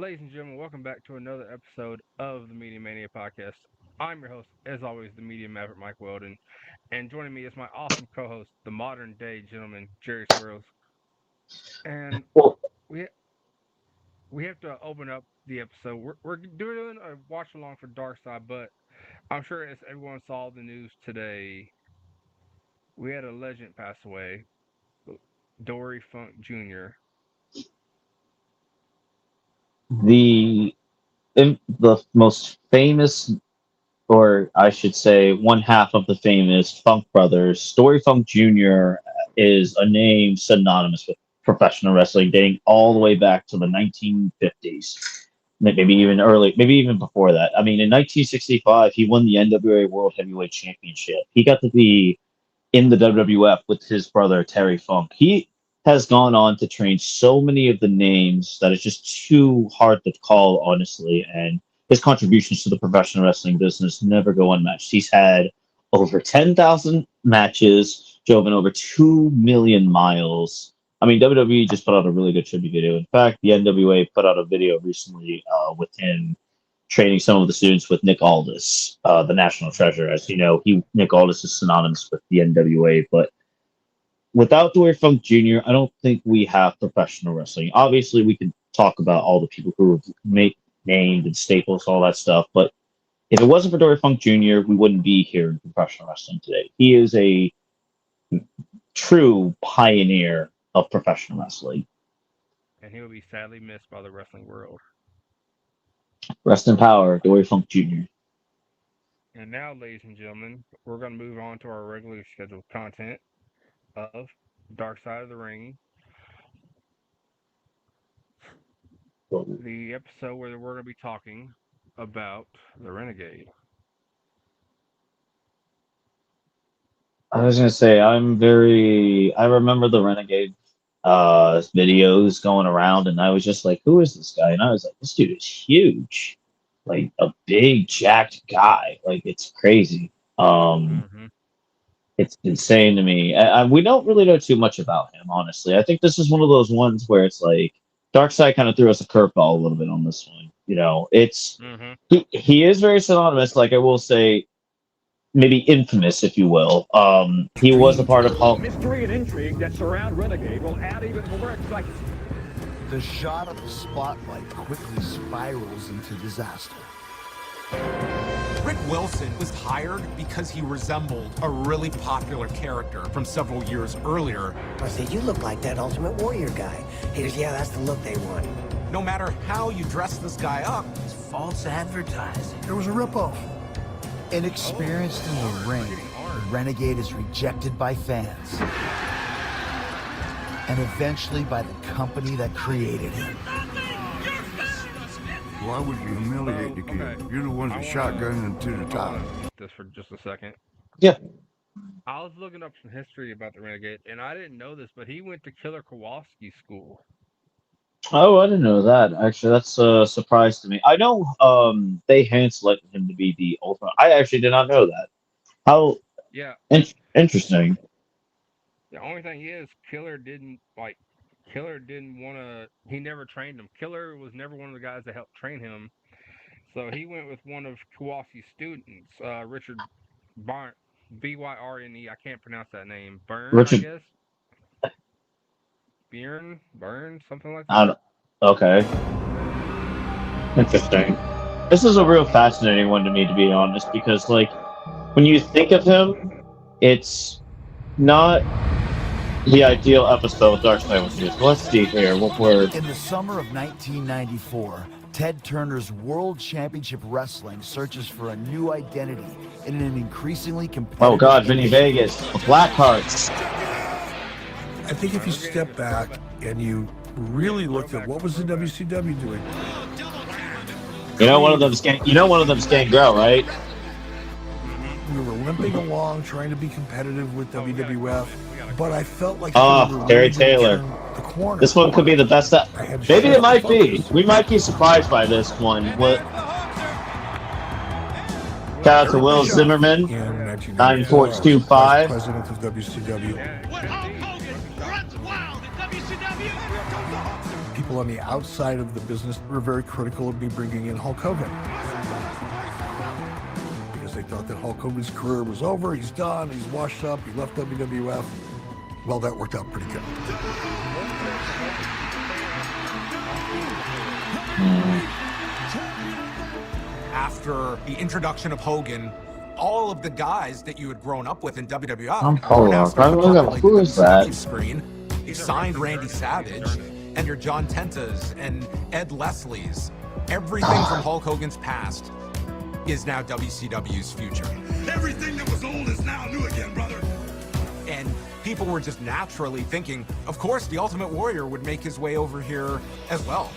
Ladies and gentlemen, welcome back to another episode of the Media Mania podcast. I'm your host, as always, the Media Maverick, Mike Weldon, and joining me is my awesome co-host, the modern day gentleman, Gerry Swirlz. And Well, we we have to open up the episode. We're doing a watch along for Dark Side, but I'm sure as everyone saw the news today, we had a legend pass away, Dory Funk Jr. the the most famous, or I should say, one half of the famous Funk Brothers, Story Funk Jr. is a name synonymous with professional wrestling, dating all the way back to the 1950s, maybe even early, maybe even before that. I mean, in 1965, he won the NWA World Heavyweight Championship. He got to be in the WWF with his brother Terry Funk. He has gone on to train so many of the names that it's just too hard to call, honestly. And his contributions to the professional wrestling business never go unmatched. He's had over 10,000 matches, driven over 2 million miles. I mean, WWE just put out a really good tribute video. In fact, the NWA put out a video recently with him training some of the students with Nick Aldis, the national treasure. As you know, Nick Aldis is synonymous with the NWA, but without Dory Funk Jr., I don't think we have professional wrestling. Obviously, we can talk about all the people who have named and staples, all that stuff, but if it wasn't for Dory Funk Jr., we wouldn't be here in professional wrestling today. He is a true pioneer of professional wrestling. And he will be sadly missed by the wrestling world. Rest in power, Dory Funk Jr. And now, ladies and gentlemen, we're going to move on to our regularly scheduled content of Dark Side of the Ring, the episode where we're going to be talking about the Renegade. I was gonna say I remember the Renegade videos going around, and I was just like, who is this guy? And I was like, this dude is huge, like a big jacked guy. Like, it's crazy. It's insane to me. We don't really know too much about him, honestly. I think this is one of those ones where it's like Darkseid kind of threw us a curveball a little bit on this one. You know, he is very synonymous. Like, I will say, maybe infamous, if you will. He was a part of Hulk. Mystery and intrigue that surround Renegade will add even more excitement. The shot of the spotlight quickly spirals into disaster. Rick Wilson was hired because he resembled a really popular character from several years earlier. I said, you look like that Ultimate Warrior guy. He goes, yeah, that's the look they want. No matter how you dress this guy up, It's false advertising. There was a ripoff. Inexperienced in the ring, the Renegade is rejected by fans. And eventually by the company that created him. Why would you humiliate the kid? Okay. You're the ones that shotgun him to the top. This for just a second. Yeah. I was looking up some history about the Renegade, and I didn't know this, but he went to Killer Kowalski School. Oh, I didn't know that. Actually, that's a surprise to me. I know they hand selected him to be the ultimate. I actually did not know that. How Yeah. interesting. The only thing is, Killer didn't want to. He never trained him. Killer was never one of the guys that helped train him. So he went with one of Kowalski's students, Richard Byrne, Byrne. I can't pronounce that name. Byrne, Richard- I guess. Byrne, something like I that. don't, okay. Interesting. This is a real fascinating one to me, to be honest, because, like, when you think of him, it's not the ideal episode of Dark Side was used. Let's see here what we're. In the summer of 1994, Ted Turner's World Championship Wrestling searches for a new identity in an increasingly competitive... Oh God, Vinny Vegas, the Blackhearts. I think if you step back and you really looked at what was the WCW doing, You know one of them's Gangrel, right? we were limping along trying to be competitive with WWF, but I felt like Terry Taylor. The corner. This one could be the best. Maybe it might be. We might be surprised by this one. What? Shout out to Will Zimmerman, 9425. President of WCW. people on the outside of the business were very critical of me bringing in Hulk Hogan. Because they thought that Hulk Hogan's career was over, he's done, he's washed up, he left WWF. Well, that worked out pretty good. After the introduction of Hogan, all of the guys that you had grown up with in WWF Hold now on. starting to populate Who the is that? WCW screen. They signed Randy Savage and your John Tentas and Ed Leslie's. Everything from Hulk Hogan's past is now WCW's future. Everything that was old is now new again, brother. And people were just naturally thinking, of course, the Ultimate Warrior would make his way over here as well.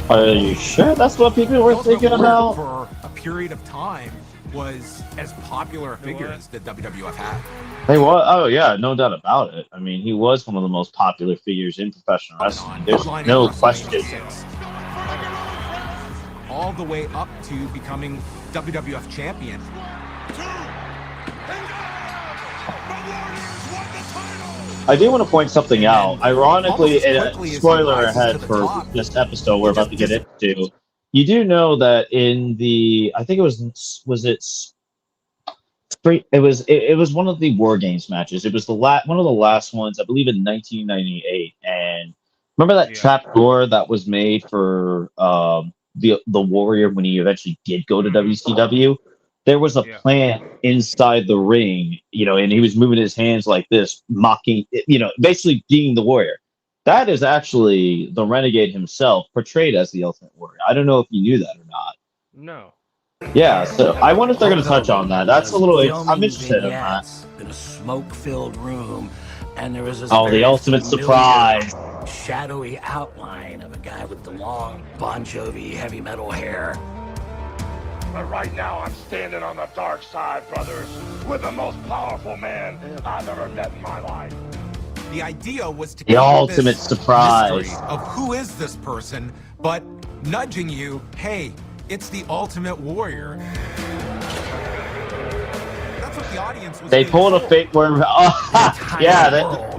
Are you sure that's what people were thinking about? For a period of time was as popular a figure as the WWF had. Hey, what? Oh, yeah, no doubt about it. I mean, he was one of the most popular figures in professional wrestling. There's no question. All the way up to becoming WWF champion. I do want to point something out. Ironically, spoiler ahead for this episode we're about to get into. You do know that in the, I think it was it was one of the War Games matches. It was one of the last ones, I believe, in 1998. And remember that trap door that was made for the Warrior when he eventually did go to WCW? There was a plant inside the ring, and he was moving his hands like this, mocking, basically being the Warrior. That is actually the Renegade himself, portrayed as the Ultimate Warrior. I don't know if you knew that or not. No. Yeah, so I wonder if they're going to touch on that. That's a little, I'm interested in that. In a smoke-filled room, and there was this the ultimate surprise. Shadowy outline of a guy with the long Bon Jovi heavy metal hair. But right now, I'm standing on the dark side, brothers, with the most powerful man I've ever met in my life. The idea was to the ultimate surprise mystery of who is this person, but nudging you, hey, it's the Ultimate Warrior. That's what the audience was. They pulled a fake worm. Oh, yeah,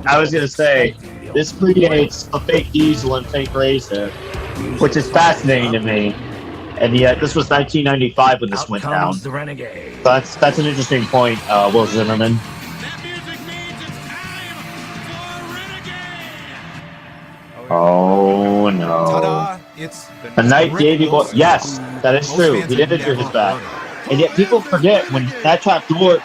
I was gonna say this predates a fake Diesel and fake Razor, which is fascinating to me. And yet, this was 1995 when this went down. The Renegade. So that's an interesting point, Will Zimmerman. That music means it's time for Renegade. Oh no! Ta-da! It's the Night Davey boy. Yes, that is true. He did injure his back, and yet people forget when that trap door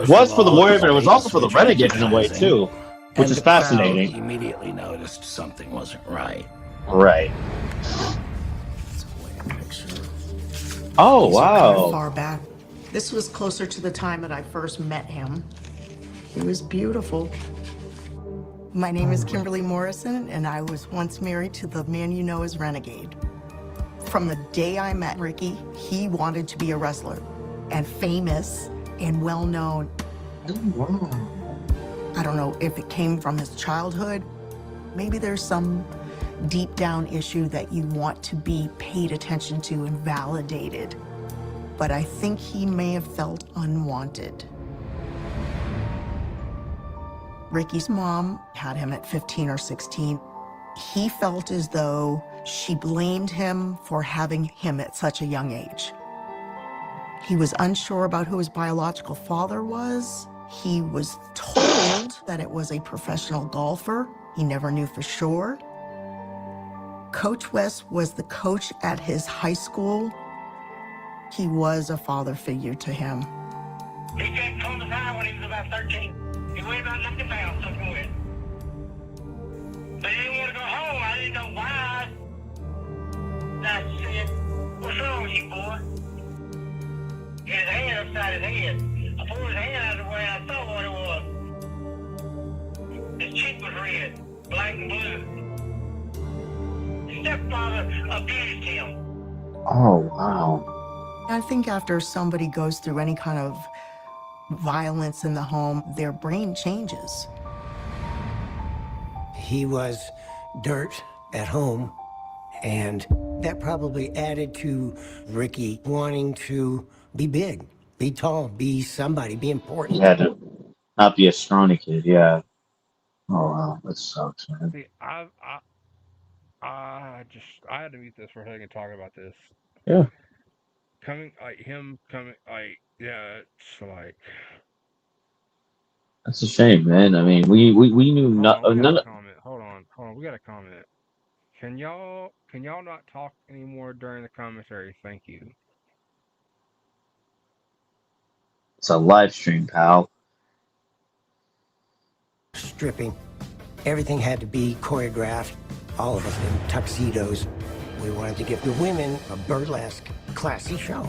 was for the Warrior, but it was also for the Renegade in a way too, which is fascinating. He immediately noticed something wasn't right. Right. Oh, wow. Far back. This was closer to the time that I first met him. He was beautiful. My name is Kimberly Morrison, and I was once married to the man you know as Renegade. From the day I met Ricky, he wanted to be a wrestler, and famous and well-known. I don't know if it came from his childhood. Maybe there's some deep down issue that you want to be paid attention to and validated. But I think he may have felt unwanted. Ricky's mom had him at 15 or 16. He felt as though she blamed him for having him at such a young age. He was unsure about who his biological father was. He was told that it was a professional golfer. He never knew for sure. Coach West was the coach at his high school. He was a father figure to him. He came from the side when he was about 13. He weighed about 90 pounds, soaking wet. But he didn't want to go home. I didn't know why. I said, what's wrong with you, boy? He had his hand upside his head. I pulled his hand out of the way and I saw what it was. His cheek was red, black and blue. Stepfather abused him. Oh, wow. I think after somebody goes through any kind of violence in the home, their brain changes. He was dirt at home, and that probably added to Ricky wanting to be big, be tall, be somebody, be important. Yeah, to not be a scrawny kid, yeah. Oh wow, that sucks, man. See, I had to mute this for a second and talk about this. Yeah, Yeah, it's like. that's a shame, man. I mean, we knew Hold not on, we got none. a comment. Hold on, we got a comment. Can y'all not talk anymore during the commentary? Thank you. It's a live stream, pal. Stripping. Everything had to be choreographed. All of us in tuxedos. We wanted to give the women a burlesque, classy show.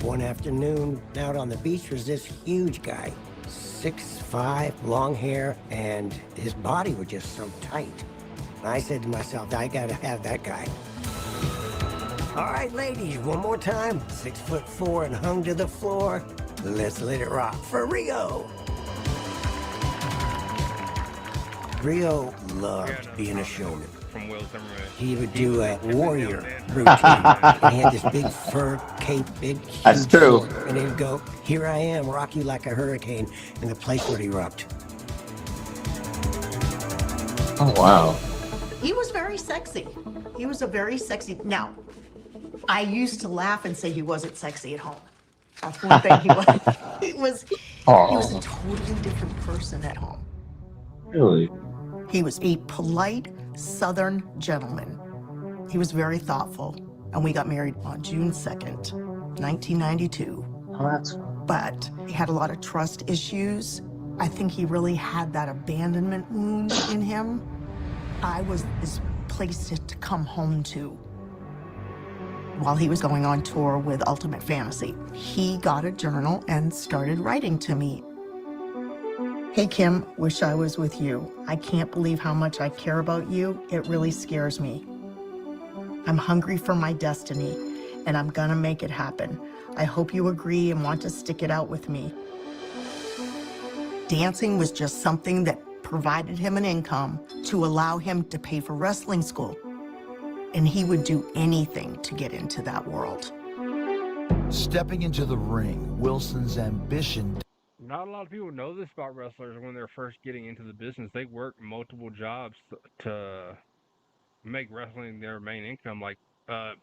One afternoon, out on the beach was this huge guy. 6'5", long hair, and his body was just so tight. And I said to myself, I gotta have that guy. All right, ladies, one more time. 6'4" and hung to the floor. Let's let it rock for Rio. Rio loved being a showman. From Will Zimmerman. He would do a warrior routine. And he had this big fur cape, big huge That's true. sword, and he'd go, "Here I am, rock you like a hurricane," and the place would erupt. Oh wow. He was very sexy. He was a very sexy. Now, I used to laugh and say he wasn't sexy at home. That's one thing he was. He was a totally different person at home. Really? He was a polite Southern gentleman. He was very thoughtful, and we got married on June 2nd, 1992. Oh, that's. But he had a lot of trust issues. I think he really had that abandonment wound in him. I was his place to come home to. While he was going on tour with Ultimate Fantasy, he got a journal and started writing to me. Hey Kim, wish I was with you. I can't believe how much I care about you. It really scares me. I'm hungry for my destiny, and I'm gonna make it happen. I hope you agree and want to stick it out with me. Dancing was just something that provided him an income to allow him to pay for wrestling school. And he would do anything to get into that world. Stepping into the ring, Wilson's ambition. Not a lot of people know this about wrestlers when they're first getting into the business. They work multiple jobs to make wrestling their main income. Like, a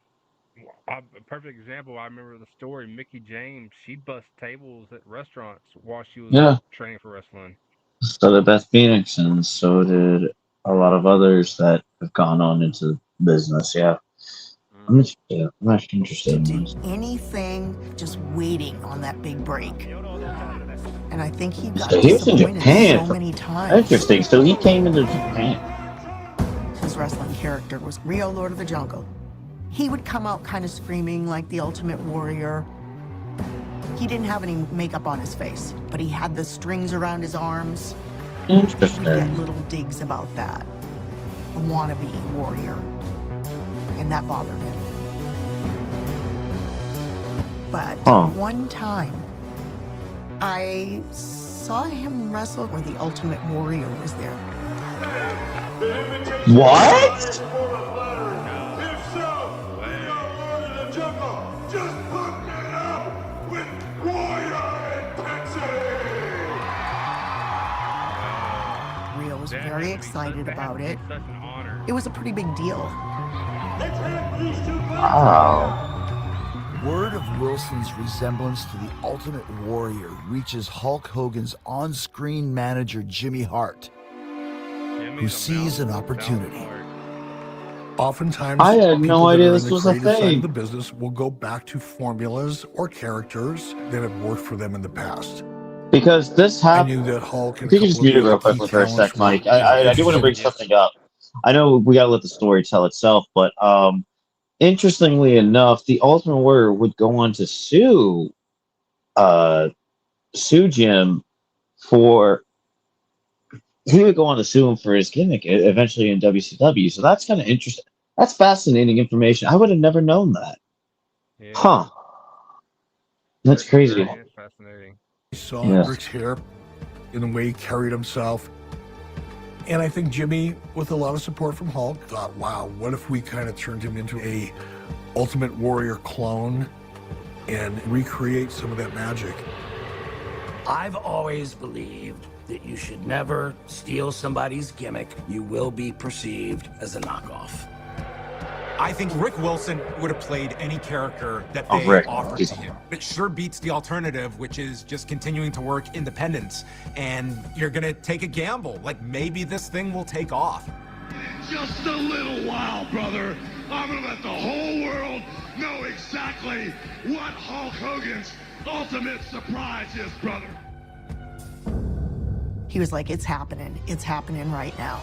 perfect example, I remember the story, Mickey James, she bust tables at restaurants while she was training for wrestling. So did Beth Phoenix, and so did a lot of others that have gone on into business. Yeah. I'm actually interested in this. Anything, just waiting on that big break. And I think he got So he was in Japan so many times. Interesting. So he came into Japan. His wrestling character was Rio, Lord of the Jungle. He would come out kind of screaming like the Ultimate Warrior. He didn't have any makeup on his face, but he had the strings around his arms. Interesting. We'd get little digs about that. A wannabe warrior. And that bothered him. But one time, I saw him wrestle where the Ultimate Warrior was there. What? Rio was very excited about it. It was a pretty big deal. Wow. Word of Wilson's resemblance to the Ultimate Warrior reaches Hulk Hogan's on-screen manager Jimmy Hart, who sees an opportunity. Oftentimes, I had no people that idea are this in the was a creative side thing. of the business will go back to formulas or characters that have worked for them in the past. Because this I happened. knew that Hulk and If you could just mute it real quick for a sec, Mike. I do want to bring something up. I know we gotta let the story tell itself, but interestingly enough, the Ultimate Warrior would go on to sue Jim for. He would go on to sue him for his gimmick eventually in WCW. So that's kind of interesting. That's fascinating information. I would have never known that. Yeah. Huh. That's crazy. It's fascinating. He saw Rick's hair in the way he carried himself. And I think Jimmy, with a lot of support from Hulk, thought, wow, what if we kind of turned him into a Ultimate Warrior clone and recreate some of that magic? I've always believed that you should never steal somebody's gimmick. You will be perceived as a knockoff. I think Rick Wilson would have played any character that they Rick. offered to him. It sure beats the alternative, which is just continuing to work independence. And you're gonna take a gamble, like maybe this thing will take off. Just a little while, brother. I'm gonna let the whole world know exactly what Hulk Hogan's ultimate surprise is, brother. He was like, it's happening. It's happening right now.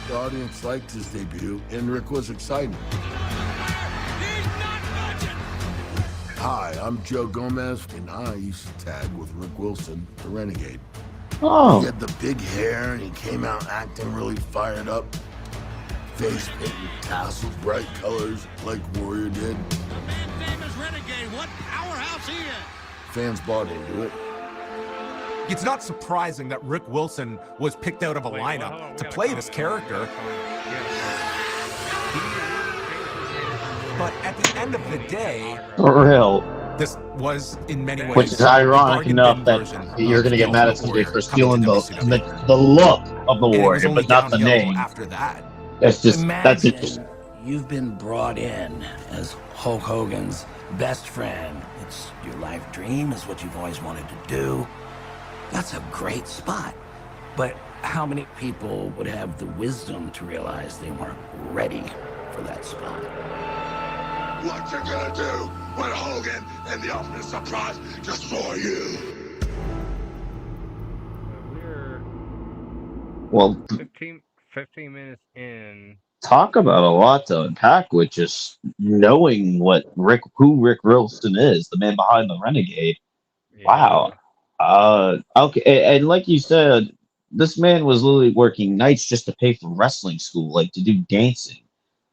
The audience liked his debut, and Rick was excited. Hi, I'm Joe Gomez, and I used to tag with Rick Wilson, the Renegade. Oh. He had the big hair, and he came out acting really fired up. Face painted tassels, bright colors, like Warrior did. The man famous Renegade, what powerhouse he is! Fans bought into it. It's not surprising that Rick Wilson was picked out of a lineup to play this character. But at the end of the day, For real. this was in many ways, Which is ironic enough that you're going to get mad at somebody for stealing the look of the Warrior, but not the name. After that, that's just that's Imagine interesting. you've been brought in as Hulk Hogan's best friend. It's your life dream, is what you've always wanted to do. That's a great spot. But how many people would have the wisdom to realize they weren't ready for that spot? What you gonna do when Hogan and the ultimate surprise just for you? We're Well, 15 minutes in. talk about a lot to unpack with just knowing who Rick Wilson is, the man behind the Renegade. Yeah. Wow. Okay, and like you said, this man was literally working nights just to pay for wrestling school, like to do dancing.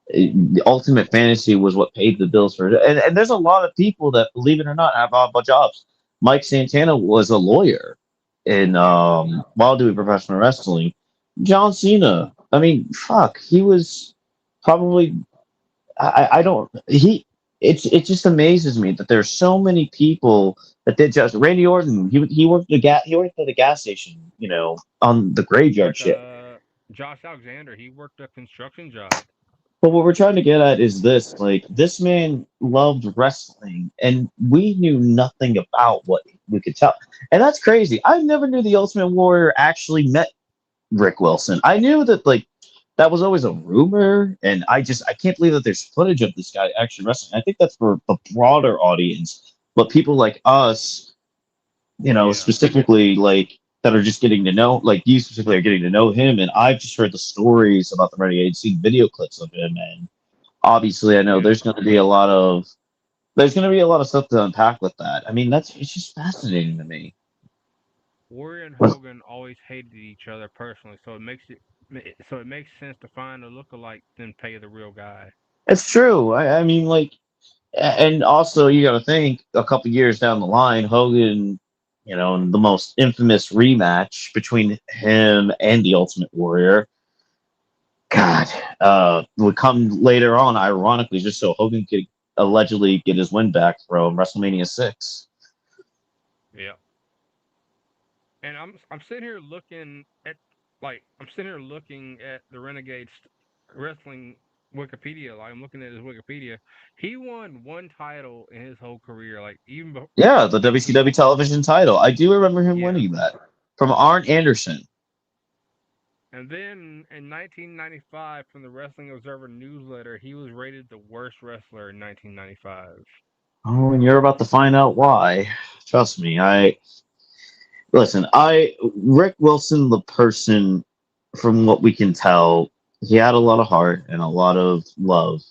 The ultimate fantasy was what paid the bills for it. And there's a lot of people that, believe it or not, have odd jobs. Mike Santana was a lawyer in while doing professional wrestling. John Cena, I mean, fuck, he was probably it just amazes me that there's so many people that did just Randy Orton. He worked at the gas station, on the graveyard shit. Josh Alexander, he worked a construction job. But what we're trying to get at is this: like, this man loved wrestling, and we knew nothing about what we could tell. And that's crazy. I never knew the Ultimate Warrior actually met Rick Wilson. I knew that that was always a rumor, and I can't believe that there's footage of this guy actually wrestling. I think that's for the broader audience, but people like us, specifically, like, that are just getting to know, like you specifically are getting to know him, and I've just heard the stories about the Renegade, seen video clips of him, and obviously I know there's going to be a lot of stuff to unpack with that. I mean, it's just fascinating to me. Warrior and Hogan always hated each other personally, so it makes sense to find a lookalike than pay the real guy. It's true. I mean, like, and also you got to think a couple years down the line, Hogan, the most infamous rematch between him and the Ultimate Warrior, would come later on, ironically, just so Hogan could allegedly get his win back from WrestleMania 6. Yeah. And I'm sitting here looking at the Renegade wrestling Wikipedia. Like, I'm looking at his Wikipedia. He won one title in his whole career. Like, even before. Yeah, the WCW television title. I do remember him winning that from Arn Anderson. And then in 1995, from the Wrestling Observer newsletter, he was rated the worst wrestler in 1995. Oh, and you're about to find out why. Trust me. Rick Wilson, the person, from what we can tell, he had a lot of heart and a lot of love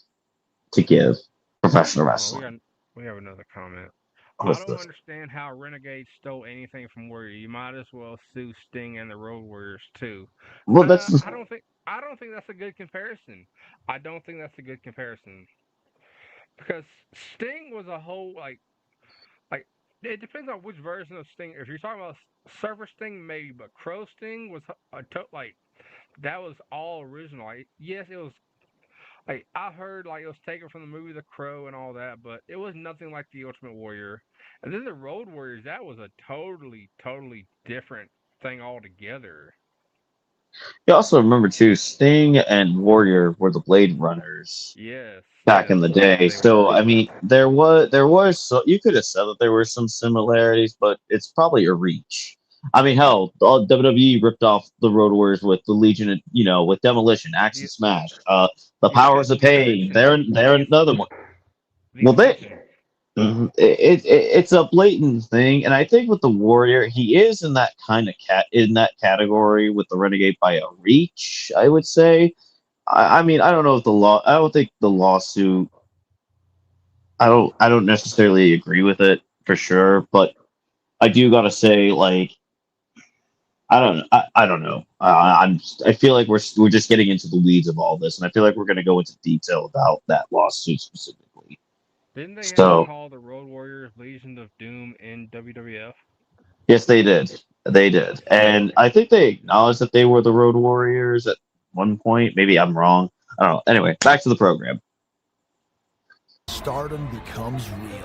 to give professional wrestling. We have another comment. What's I don't this? understand how Renegade stole anything from Warrior. You might as well sue Sting and the Road Warriors too. Well, I don't think that's a good comparison. I don't think that's a good comparison because Sting was a whole like it depends on which version of Sting. If you're talking about Surfer Sting, maybe, but Crow Sting was that was all original. Like, yes, it was Like I heard like it was taken from the movie The Crow and all that, but it was nothing like the Ultimate Warrior. And then the Road Warriors, that was a totally different thing altogether. You also remember too, Sting and Warrior were the Blade Runners Yes, back in the day. So I mean, there was so you could have said that there were some similarities, but it's probably a reach. I mean, hell, all WWE ripped off the Road Warriors with the Legion, with Demolition, Axe and Smash, the Powers of Pain. They're another one. Well, it's a blatant thing, and I think with the Warrior, he is in that kind of in that category with the Renegade by a reach. I would say. I mean, I don't know if I don't think the lawsuit. I don't necessarily agree with it for sure, but I do gotta say, like, I don't know. I feel like we're just getting into the weeds of all this, and I feel like we're gonna go into detail about that lawsuit specifically. Didn't they have to call the Road Warriors Legion of Doom in WWF? Yes, they did. They did, and I think they acknowledged that they were the Road Warriors at one point. Maybe I'm wrong. I don't know. Anyway, back to the program. Stardom becomes real.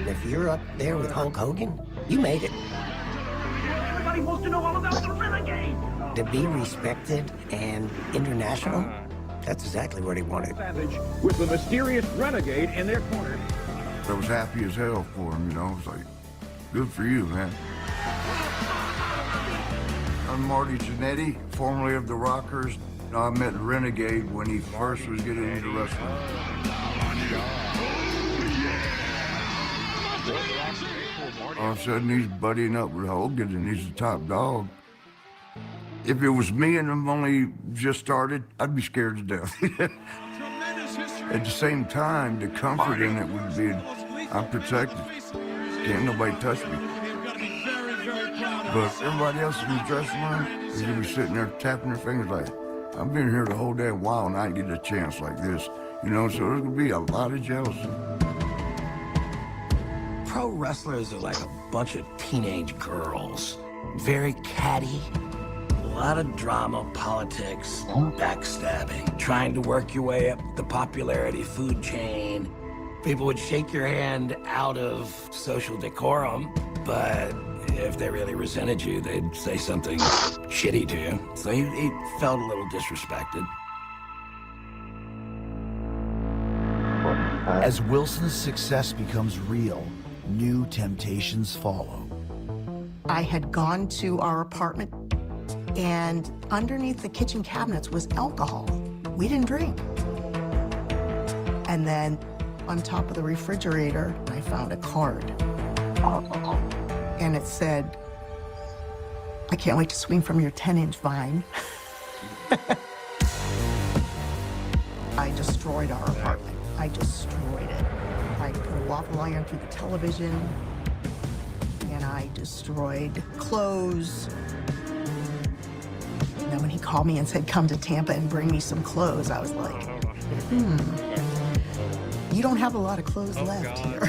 If you're up there with Hulk Hogan, you made it. Everybody wants to know all about the Renegade. To be respected and international, that's exactly what he wanted. Savage with the mysterious Renegade in their corner. I was happy as hell for him, I was like, good for you, man. I'm Marty Jannetty, formerly of the Rockers. I met Renegade when he first was getting into wrestling. All of a sudden, he's buddying up with Hogan, and he's the top dog. If it was me and him only just started, I'd be scared to death. At the same time, the comfort in it would be, I'm protected. Can't nobody touch me. But everybody else in the dressing room is gonna be sitting there tapping their fingers like, I've been here the whole damn while and I didn't get a chance like this. So there's gonna be a lot of jealousy. Pro wrestlers are like a bunch of teenage girls. Very catty. A lot of drama, politics, backstabbing. Trying to work your way up the popularity food chain. People would shake your hand out of social decorum, but if they really resented you, they'd say something shitty to you. So he felt a little disrespected. As Wilson's success becomes real, new temptations follow. I had gone to our apartment, and underneath the kitchen cabinets was alcohol. We didn't drink. And then on top of the refrigerator, I found a card. And it said, I can't wait to swing from your 10-inch vine. I destroyed our apartment. I destroyed it. I put a waffle iron through the television, and I destroyed clothes. And then when he called me and said, come to Tampa and bring me some clothes, I was like, you don't have a lot of clothes left here.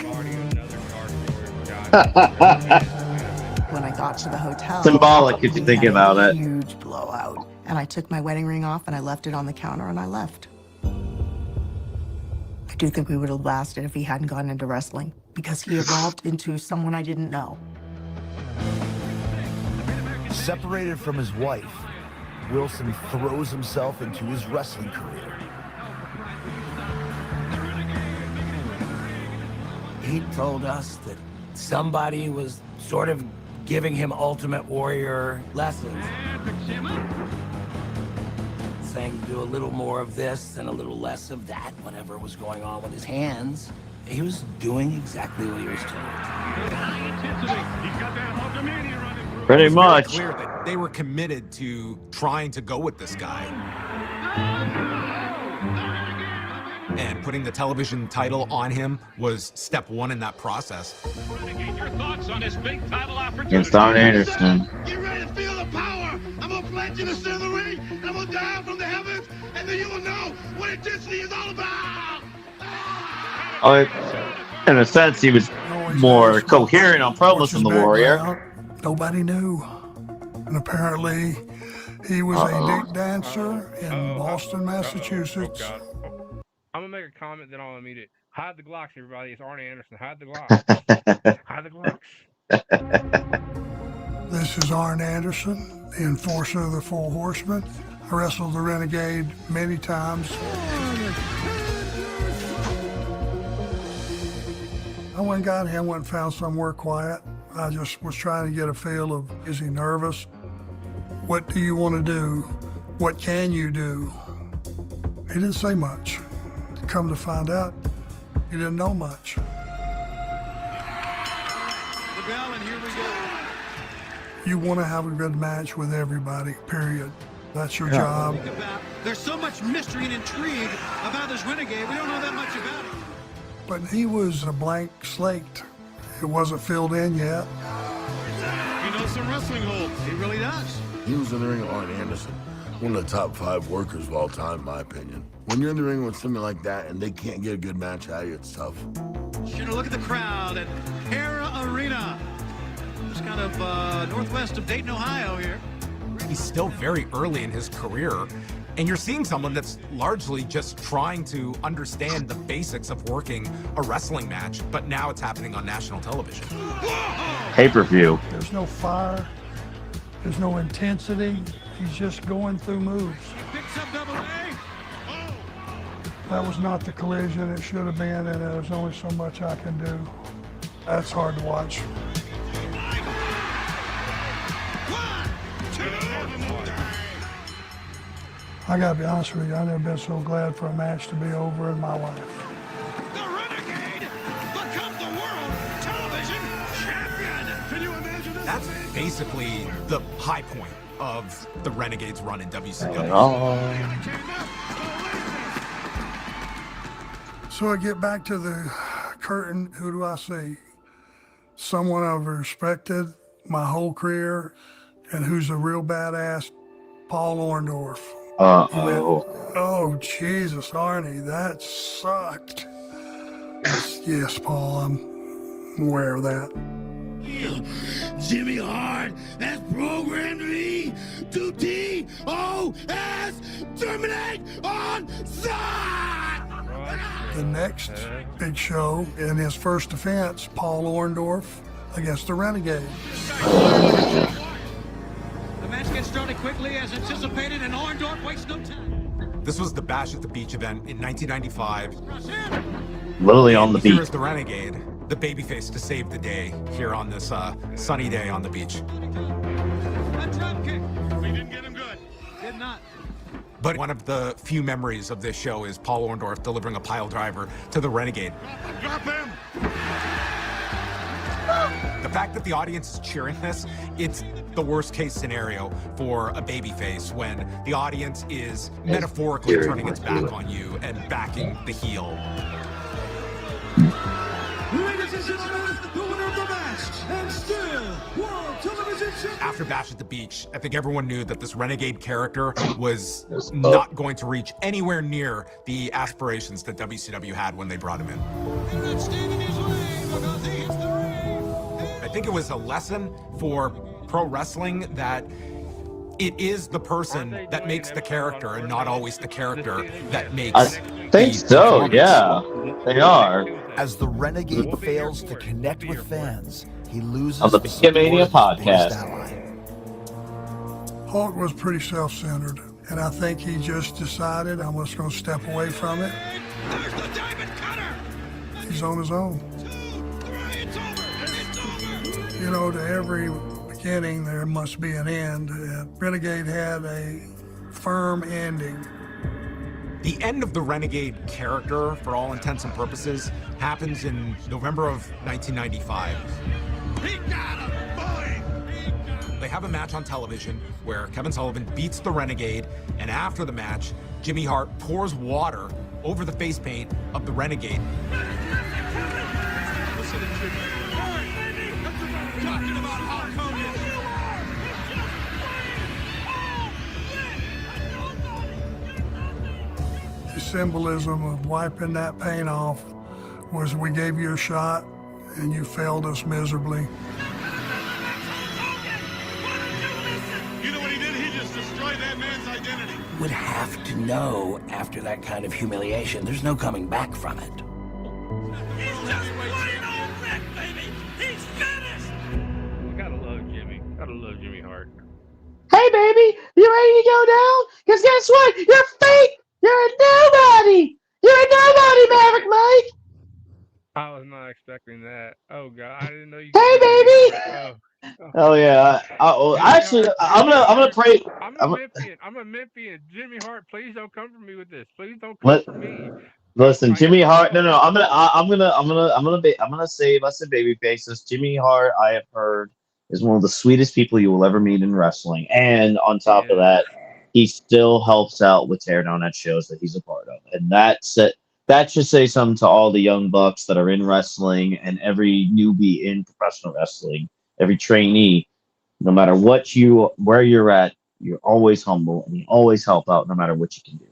When I got to the hotel, symbolic if you think about it. Huge blowout. And I took my wedding ring off and I left it on the counter and I left. I do think we would have lasted if he hadn't gone into wrestling, because he evolved into someone I didn't know. Separated from his wife, Wilson throws himself into his wrestling career. He told us that somebody was sort of giving him Ultimate Warrior lessons. Saying to do a little more of this and a little less of that, whatever was going on with his hands. He was doing exactly what he was told. Pretty much. It's clear that they were committed to trying to go with this guy. And putting the television title on him was step one in that process. Your thoughts on this big title opportunity? Against Don Anderson. Get ready to feel the power. I'm gonna plant you in the center of the ring, and I'm gonna dive from the heavens, and then you will know what intensity is all about. In a sense, he was more coherent on promos than the Warrior. Nobody knew. And apparently, he was a dick dancer in Boston, Massachusetts. Oh, God. I'm going to make a comment, then I'll unmute it. Hide the Glocks, everybody. It's Arnie Anderson. Hide the Glocks. Hide the Glocks. This is Arn Anderson, the enforcer of the Four Horsemen. I wrestled the Renegade many times. I went and got him, went and found somewhere quiet. I just was trying to get a feel of, is he nervous? What do you want to do? What can you do? He didn't say much. Come to find out, he didn't know much. The bell, and here we go. You want to have a good match with everybody, period. That's your job. There's so much mystery and intrigue about this Renegade. We don't know that much about it. But he was a blank slate. It wasn't filled in yet. He knows some wrestling holds. He really does. He was in the ring with Arn Anderson, one of the top 5 workers of all time, in my opinion. When you're in the ring with something like that and they can't get a good match out of you, it's tough. Should have looked at the crowd at Hera Arena. Just kind of northwest of Dayton, Ohio here. He's still very early in his career, and you're seeing someone that's largely just trying to understand the basics of working a wrestling match, but now it's happening on national television. Pay-per-view. There's no fire. There's no intensity. He's just going through moves. Picks up double A. That was not the collision it should have been, and there's only so much I can do. That's hard to watch. I gotta be honest with you, I've never been so glad for a match to be over in my life. The Renegade becomes the world television champion. Can you imagine this? That's basically the high point of the Renegade's run in WCW. So I get back to the curtain, who do I see? Someone I've respected my whole career, and who's a real badass, Paul Orndorff. Oh, Jesus, Arnie, that sucked. Yes, Paul, I'm aware of that. Jimmy Hart has programmed me to TOS terminate on sight. The next big show, in his first defense, Paul Orndorff against the Renegade. The match gets started quickly as anticipated, and Orndorff wastes no time. This was the Bash at the Beach event in 1995. Literally on the beach. Here's the Renegade, the babyface to save the day here on this sunny day on the beach. That drop kick. We didn't get him good. Did not. But one of the few memories of this show is Paul Orndorff delivering a pile driver to the Renegade. Drop him. The fact that the audience is cheering this, it's the worst case scenario for a babyface when the audience is metaphorically turning its back on you and backing the heel. Ladies and gentlemen, the winner of the match, and still World Television Champion. After Bash at the Beach, I think everyone knew that this Renegade character was not going to reach anywhere near the aspirations that WCW had when they brought him in. They're not standing his way because he hits the ring. I think it was a lesson for pro wrestling that it is the person that makes the character and not always the character that makes I think so, yeah. They are. As the Renegade fails to connect with fans, he loses On the Mania podcast. Hulk was pretty self-centered, and I think he just decided I'm just going to step away from it. There's the diamond cutter. He's on his own. 2, 3, it's over. It's over. You know, to every beginning, there must be an end. Renegade had a firm ending. The end of the Renegade character, for all intents and purposes, happens in November of 1995. He got him, boy. They have a match on television where Kevin Sullivan beats the Renegade, and after the match, Jimmy Hart pours water over the face paint of the Renegade. Listen to Jimmy. Talking about Hulk Hogan. The symbolism of wiping that paint off was we gave you a shot and you failed us miserably. would have to know after that kind of humiliation. There's no coming back from it. He's just plain old Rick, baby. He's finished. You gotta love Jimmy. Gotta love Jimmy Hart. Hey, baby, you ready to go down? Because guess what? You're fake. You're a nobody. You're a nobody, Maverick Mike. I was not expecting that. Oh God, I didn't know you. Hey, baby. Oh yeah. Actually, I'm gonna pray. I'm a Memphian. Jimmy Hart, please don't come for me with this. Please don't come for me. Listen, Jimmy Hart. No. I'm gonna save us a baby faces. Jimmy Hart, I have heard, is one of the sweetest people you will ever meet in wrestling. And on top of that, he still helps out with teardown at shows that he's a part of. And that should say something to all the young bucks that are in wrestling and every newbie in professional wrestling, every trainee. No matter where you're at, you're always humble and you always help out no matter what you can do.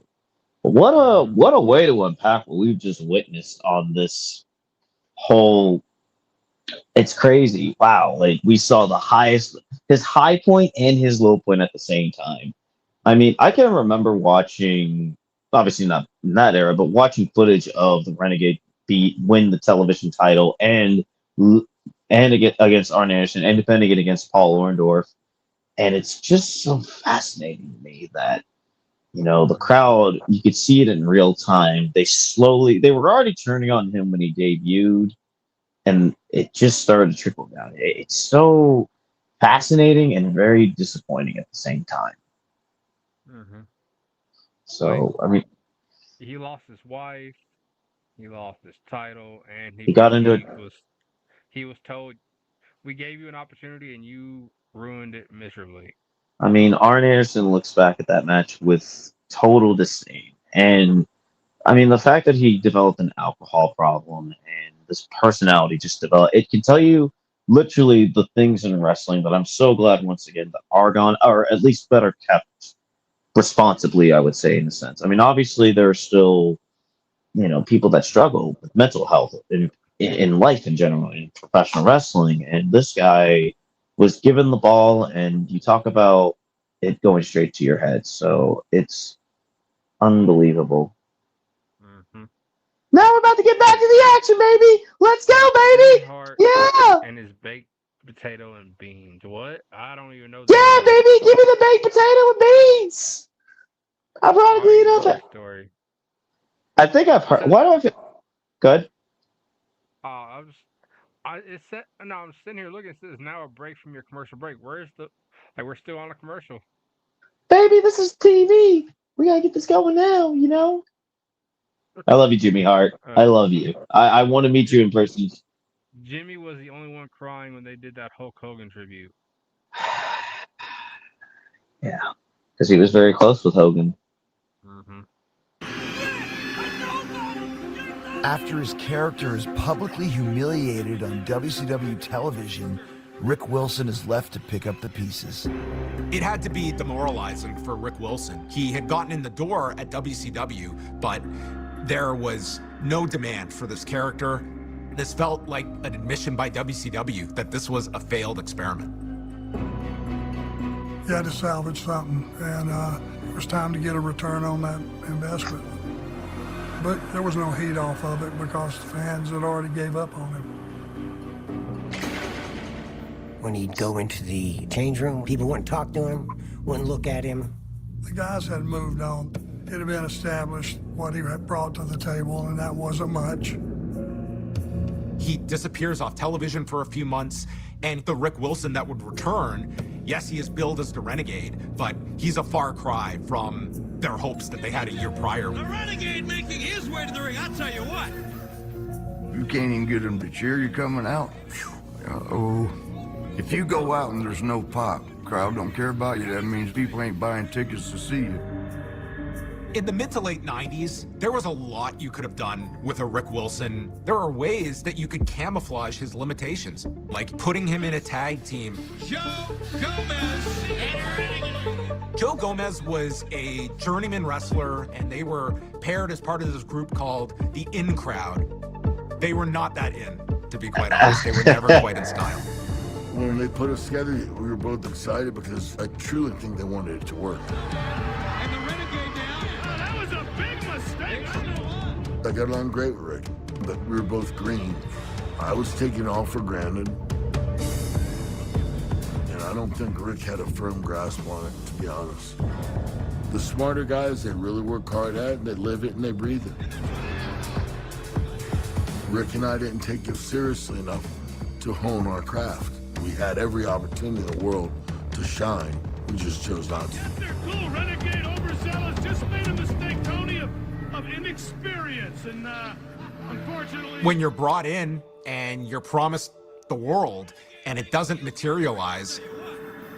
But what a way to unpack what we've just witnessed on this whole. It's crazy. Wow. Like, we saw his high point and his low point at the same time. I mean, I can remember watching, obviously not in that era, but watching footage of the Renegade win the television title and against Arn Anderson and defending it against Paul Orndorff. And it's just so fascinating to me that, the crowd, you could see it in real time. They were already turning on him when he debuted, and it just started to trickle down. It's so fascinating and very disappointing at the same time. Mm-hmm. So, I mean, he lost his wife, he lost his title, and he got into it. He was told, "We gave you an opportunity, and you ruined it miserably." I mean, Arn Anderson looks back at that match with total disdain. And, I mean, the fact that he developed an alcohol problem and this personality just developed, it can tell you literally the things in wrestling that I'm so glad, once again, that are gone, or at least better kept responsibly, I would say, in a sense. I mean, obviously, there are still, people that struggle with mental health in life in general, in professional wrestling. And this guy was given the ball, and you talk about it going straight to your head. So it's unbelievable. Mm-hmm. Now we're about to get back to the action, baby. Let's go, baby. Yeah. And his baked potato and beans. What? I don't even know. Yeah, baby. Give me the baked potato and beans. I brought it up. Story. I think I've heard. Why do I feel good? I'm sitting here looking. It says now a break from your commercial break. Where's we're still on a commercial. Baby, this is TV. We gotta get this going now. I love you, Jimmy Hart. I love you. I want to meet you in person. Jimmy was the only one crying when they did that Hulk Hogan tribute. Yeah, because he was very close with Hogan. Mm-hmm. After his character is publicly humiliated on WCW television, Rick Wilson is left to pick up the pieces. It had to be demoralizing for Rick Wilson. He had gotten in the door at WCW, but there was no demand for this character. This felt like an admission by WCW that this was a failed experiment. You had to salvage something, and it was time to get a return on that investment. But there was no heat off of it because the fans had already gave up on him. When he'd go into the change room, people wouldn't talk to him, wouldn't look at him. The guys had moved on. It had been established what he had brought to the table, and that wasn't much. He disappears off television for a few months, and the Rick Wilson that would return, yes, he is billed as the Renegade, but he's a far cry from their hopes that they had a year prior. The Renegade making his way to the ring, I'll tell you what. You can't even get them to cheer you coming out. Uh-oh. If you go out and there's no pop, crowd don't care about you, that means people ain't buying tickets to see you. In the mid to late 90s, there was a lot you could have done with a Rick Wilson. There are ways that you could camouflage his limitations, like putting him in a tag team. Joe Gomez was a journeyman wrestler, and they were paired as part of this group called the In Crowd. They were not that in, to be quite honest. They were never quite in style. When they put us together, we were both excited because I truly think they wanted it to work. And the Renegade I got along great with Rick, but we were both green. I was taking all for granted. And I don't think Rick had a firm grasp on it, to be honest. The smarter guys, they really work hard at it, they live it and they breathe it. Rick and I didn't take it seriously enough to hone our craft. We had every opportunity in the world to shine. We just chose not to. Yes, they're cool. Renegade overzealous just made a mistake, Tony, of inexperience. And unfortunately... When you're brought in and you're promised the world and it doesn't materialize,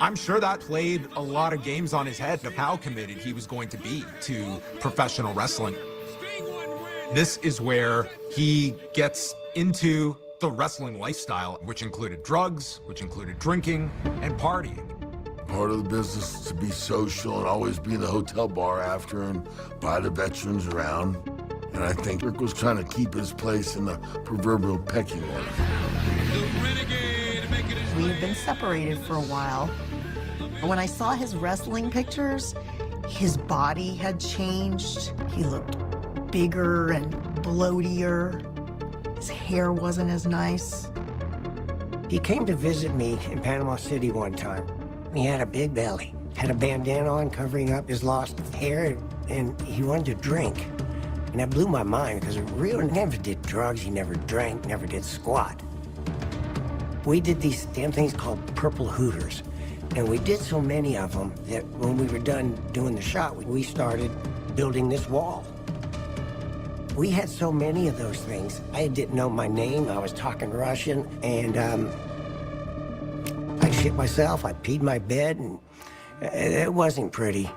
I'm sure that played a lot of games on his head of how committed he was going to be to professional wrestling. This is where he gets into the wrestling lifestyle, which included drugs, which included drinking and partying. Part of the business is to be social and always be in the hotel bar after and buy the veterans around. And I think Rick was trying to keep his place in the proverbial pecking order. We had been separated for a while. When I saw his wrestling pictures, his body had changed. He looked bigger and bloatier. His hair wasn't as nice. He came to visit me in Panama City one time. He had a big belly, had a bandana on covering up his lost hair, and he wanted to drink. And that blew my mind because Rio never did drugs, he never drank, never did squat. We did these damn things called purple hooters. And we did so many of them that when we were done doing the shot, we started building this wall. We had so many of those things. I didn't know my name, I was talking Russian, and I shit myself, I peed my bed, and it wasn't pretty.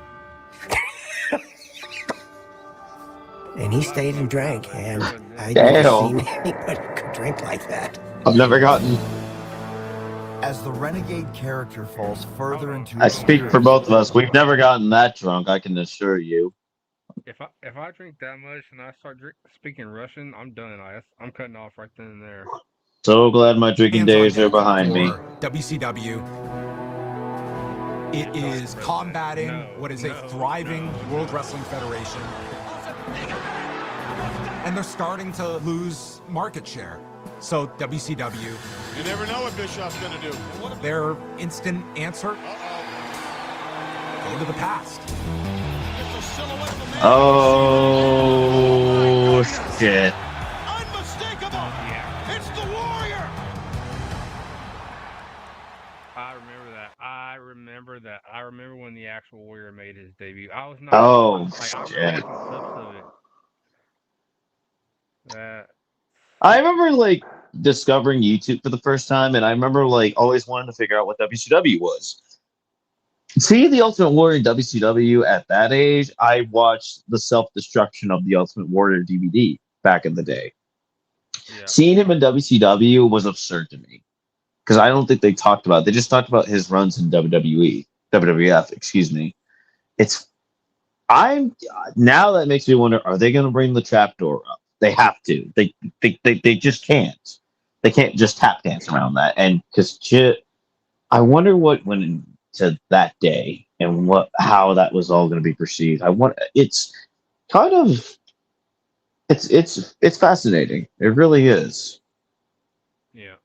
And he stayed and drank, and I never seen anybody could drink like that. I've never gotten... As the Renegade character falls further into... I speak for both of us. We've never gotten that drunk, I can assure you. If I drink that much and I start speaking Russian, I'm done. I'm cutting off right then and there. So glad my drinking days are behind me. WCW. It is combating what is a thriving World Wrestling Federation. And they're starting to lose market share. So WCW. You never know what Bischoff's going to do. Their instant answer? Go to the past. Oh, shit. Unmistakable. It's the Warrior. I remember that. I remember when the actual Warrior made his debut. I was not. Oh, shit. I remember, like, discovering YouTube for the first time, and I remember, like, always wanting to figure out what WCW was. Seeing the Ultimate Warrior in WCW at that age, I watched the self-destruction of the Ultimate Warrior DVD back in the day. Yeah. Seeing him in WCW was absurd to me because I don't think they talked about it. They just talked about his runs in WWF, excuse me. Now that makes me wonder, are they going to bring the trapdoor up? They have to. They just can't. They can't just tap dance around that. And because I wonder what went into that day and how that was all going to be perceived. It's fascinating. It really is. Yeah.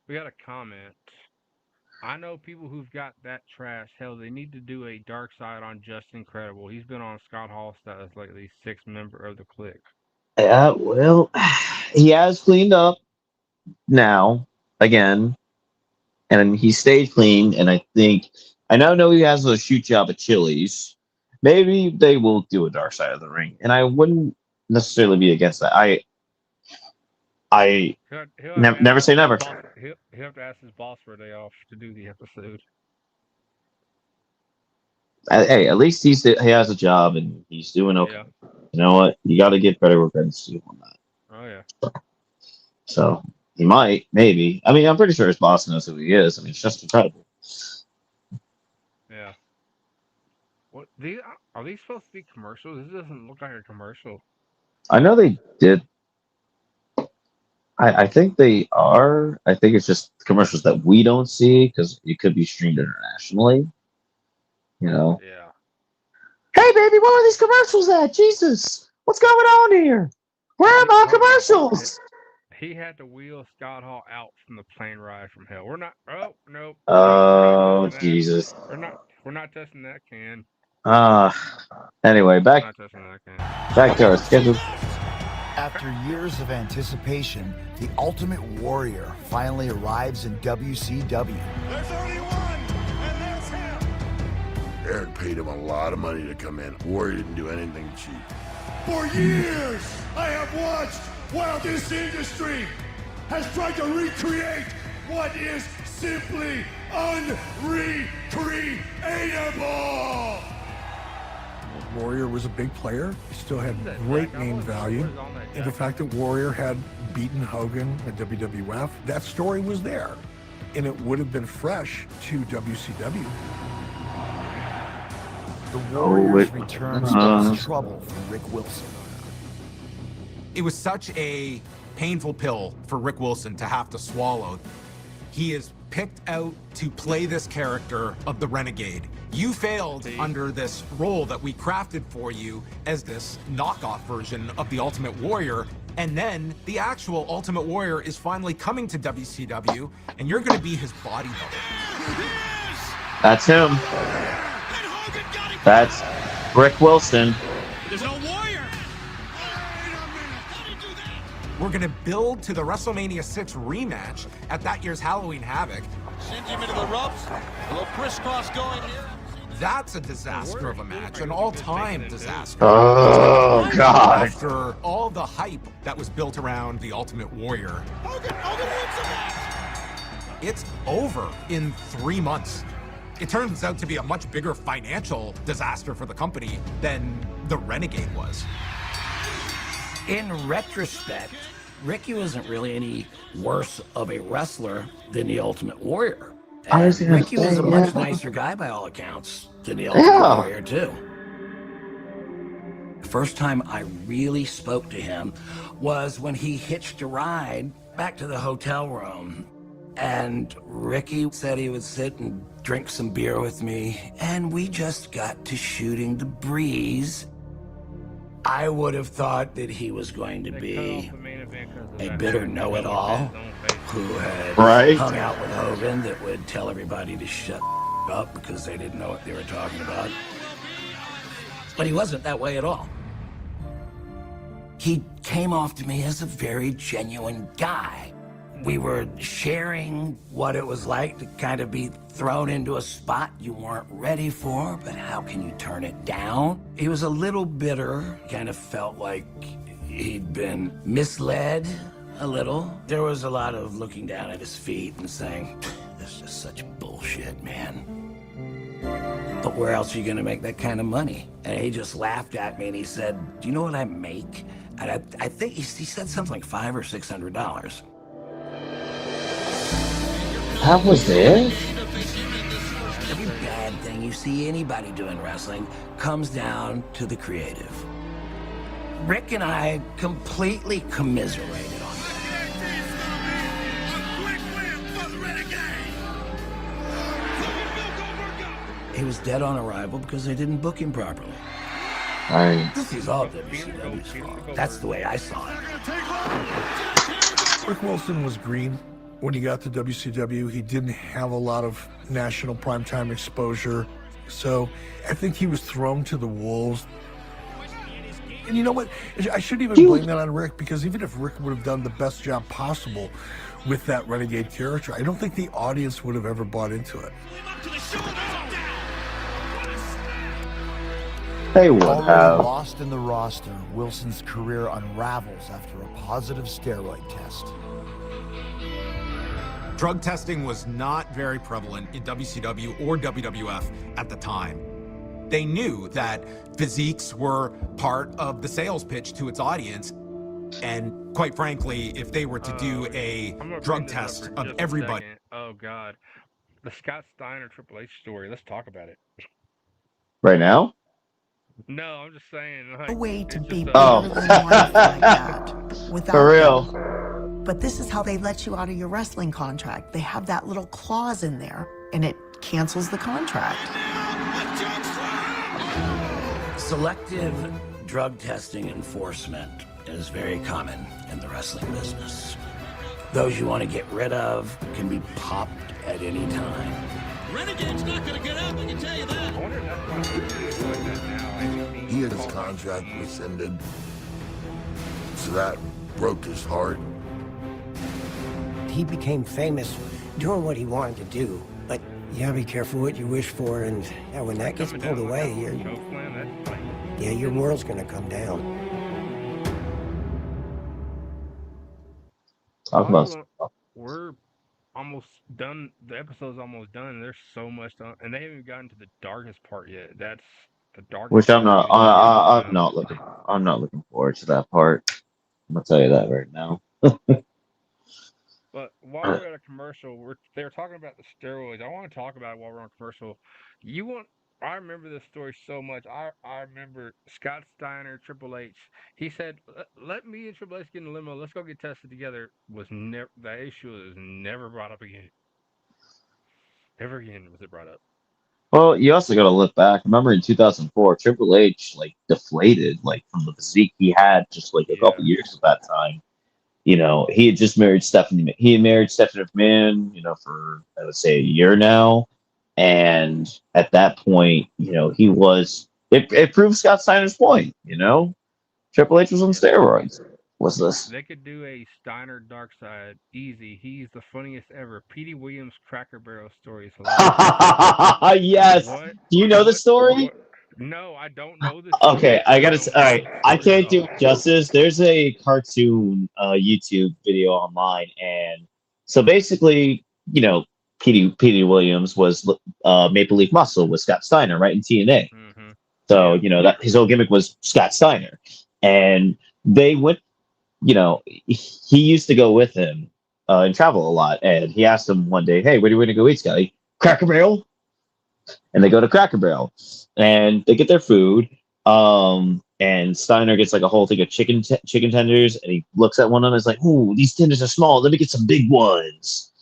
We got a comment. I know people who've got that trash. Hell, they need to do a dark side on Just Incredible. He's been on Scott Hall status like the 6th member of the Clique. Yeah, well, he has cleaned up now again, and he stayed clean. And I know he has a shoot job at Chili's. Maybe they will do a dark side of the ring, and I wouldn't necessarily be against that. Never say never. He'll have to ask his boss for a day off to do the episode. Hey, at least he has a job and he's doing okay. Yeah. You know what? You got to give credit where credit's due on that. Oh yeah. So he might, maybe. I mean, I'm pretty sure his boss knows who he is. I mean, it's just incredible. Yeah. What? Are these supposed to be commercials? This doesn't look like a commercial. I know they did. I think they are. I think it's just commercials that we don't see because it could be streamed internationally. You know. Yeah. Hey, baby, where are these commercials at? Jesus, what's going on here? Where are my commercials? He had to wheel Scott Hall out from the plane ride from hell. We're not. Oh nope. Oh, Jesus. We're not touching that can. Anyway, We're back not touching that can. back to our schedule. After years of anticipation, the Ultimate Warrior finally arrives in WCW. There's only one, and that's him. Eric paid him a lot of money to come in. Warrior didn't do anything cheap. For years, I have watched while this industry has tried to recreate what is simply unrecreatable. Warrior was a big player. He still had great name value. And the fact that Warrior had beaten Hogan at WWF, that story was there. And it would have been fresh to WCW. The Warrior's return spells trouble for Rick Wilson. It was such a painful pill for Rick Wilson to have to swallow. He is picked out to play this character of the Renegade. You failed under this role that we crafted for you as this knockoff version of the Ultimate Warrior, and then the actual Ultimate Warrior is finally coming to WCW, and you're going to be his body double. That's him. That's Rick Wilson. There's no warrior. We're going to build to the WrestleMania 6 rematch at that year's Halloween Havoc. Sends him into the ropes. A little crisscross going here. That's a disaster of a match, an all-time disaster. Oh, God. After all the hype that was built around the Ultimate Warrior, Hogan wins the match. it's over in 3 months. It turns out to be a much bigger financial disaster for the company than the Renegade was. In retrospect, Ricky wasn't really any worse of a wrestler than the Ultimate Warrior. Ricky was a much nicer guy by all accounts than the Ultimate Warrior too. The first time I really spoke to him was when he hitched a ride back to the hotel room. And Ricky said he would sit and drink some beer with me, and we just got to shooting the breeze. I would have thought that he was going to be a bitter know-it-all who had hung out with Hogan that would tell everybody to shut up because they didn't know what they were talking about. But he wasn't that way at all. He came off to me as a very genuine guy. We were sharing what it was like to kind of be thrown into a spot you weren't ready for, but how can you turn it down? He was a little bitter, kind of felt like he'd been misled a little. There was a lot of looking down at his feet and saying, this is just such bullshit, man. But where else are you gonna make that kind of money? And he just laughed at me and he said, do you know what I make? And I think he said something like $500 or $600. That was it? Every bad thing you see anybody do in wrestling comes down to the creative. Rick and I completely commiserated on that. He was dead on arrival because they didn't book him properly. This is all WCW's fault. That's the way I saw it. Rick Wilson was green. When he got to WCW, he didn't have a lot of national primetime exposure. So I think he was thrown to the wolves. And you know what? I shouldn't even blame that on Rick, because even if Rick would have done the best job possible with that Renegade character, I don't think the audience would have ever bought into it. They would have. Lost in the roster, Wilson's career unravels after a positive steroid test. Drug testing was not very prevalent in WCW or WWF at the time. They knew that physiques were part of the sales pitch to its audience. And quite frankly, if they were to do a drug test of everybody. Oh, God. The Scott Steiner Triple H story. Let's talk about it. Right now? No, I'm just saying. Like, A way to be better than life like that. Without For real. them. But this is how they let you out of your wrestling contract. They have that little clause in there, and it cancels the contract. Selective drug testing enforcement is very common in the wrestling business. Those you want to get rid of can be popped at any time. Renegade's not going to get up, I can tell you that. He had his contract rescinded, so that broke his heart. He became famous doing what he wanted to do, but you gotta be careful what you wish for, and when that gets pulled away, your world's gonna come down. Talk about We're almost done. The episode's almost done. And there's so much done, and they haven't even gotten to the darkest part yet. That's the darkest. which I'm not. I'm not looking. I'm not looking forward to that part. I'm gonna tell you that right now. But while we're at a commercial, they're talking about the steroids. I want to talk about it while we're on commercial. I remember this story so much. I remember Scott Steiner, Triple H. He said, "Let me and Triple H get in the limo. Let's go get tested together." That issue was never brought up again. Never again was it brought up. Well, you also got to look back. Remember in 2004, Triple H deflated from the physique he had just a couple years at that time. He had just married Stephanie. He had married Stephanie McMahon, for I would say a year now. And at that point, he was. It proved Scott Steiner's point. Triple H was on steroids. What's this? They could do a Steiner Dark Side easy. He's the funniest ever. Petey Williams Cracker Barrel story is hilarious. Yes. What? Do you know the story? No, I don't know this. Okay, I gotta say, all right, I can't do it justice. There's a cartoon YouTube video online, and so basically, Petey Williams was Maple Leaf Muscle with Scott Steiner, right, in TNA. Mm-hmm. So that his whole gimmick was Scott Steiner, and they went. He used to go with him and travel a lot, and he asked him one day, "Hey, where do you want to go eat, Scotty?" Cracker Barrel. And they go to Cracker Barrel, and they get their food. And Steiner gets a whole thing of chicken tenders, and he looks at one of them and is like, "Ooh, these tenders are small. Let me get some big ones."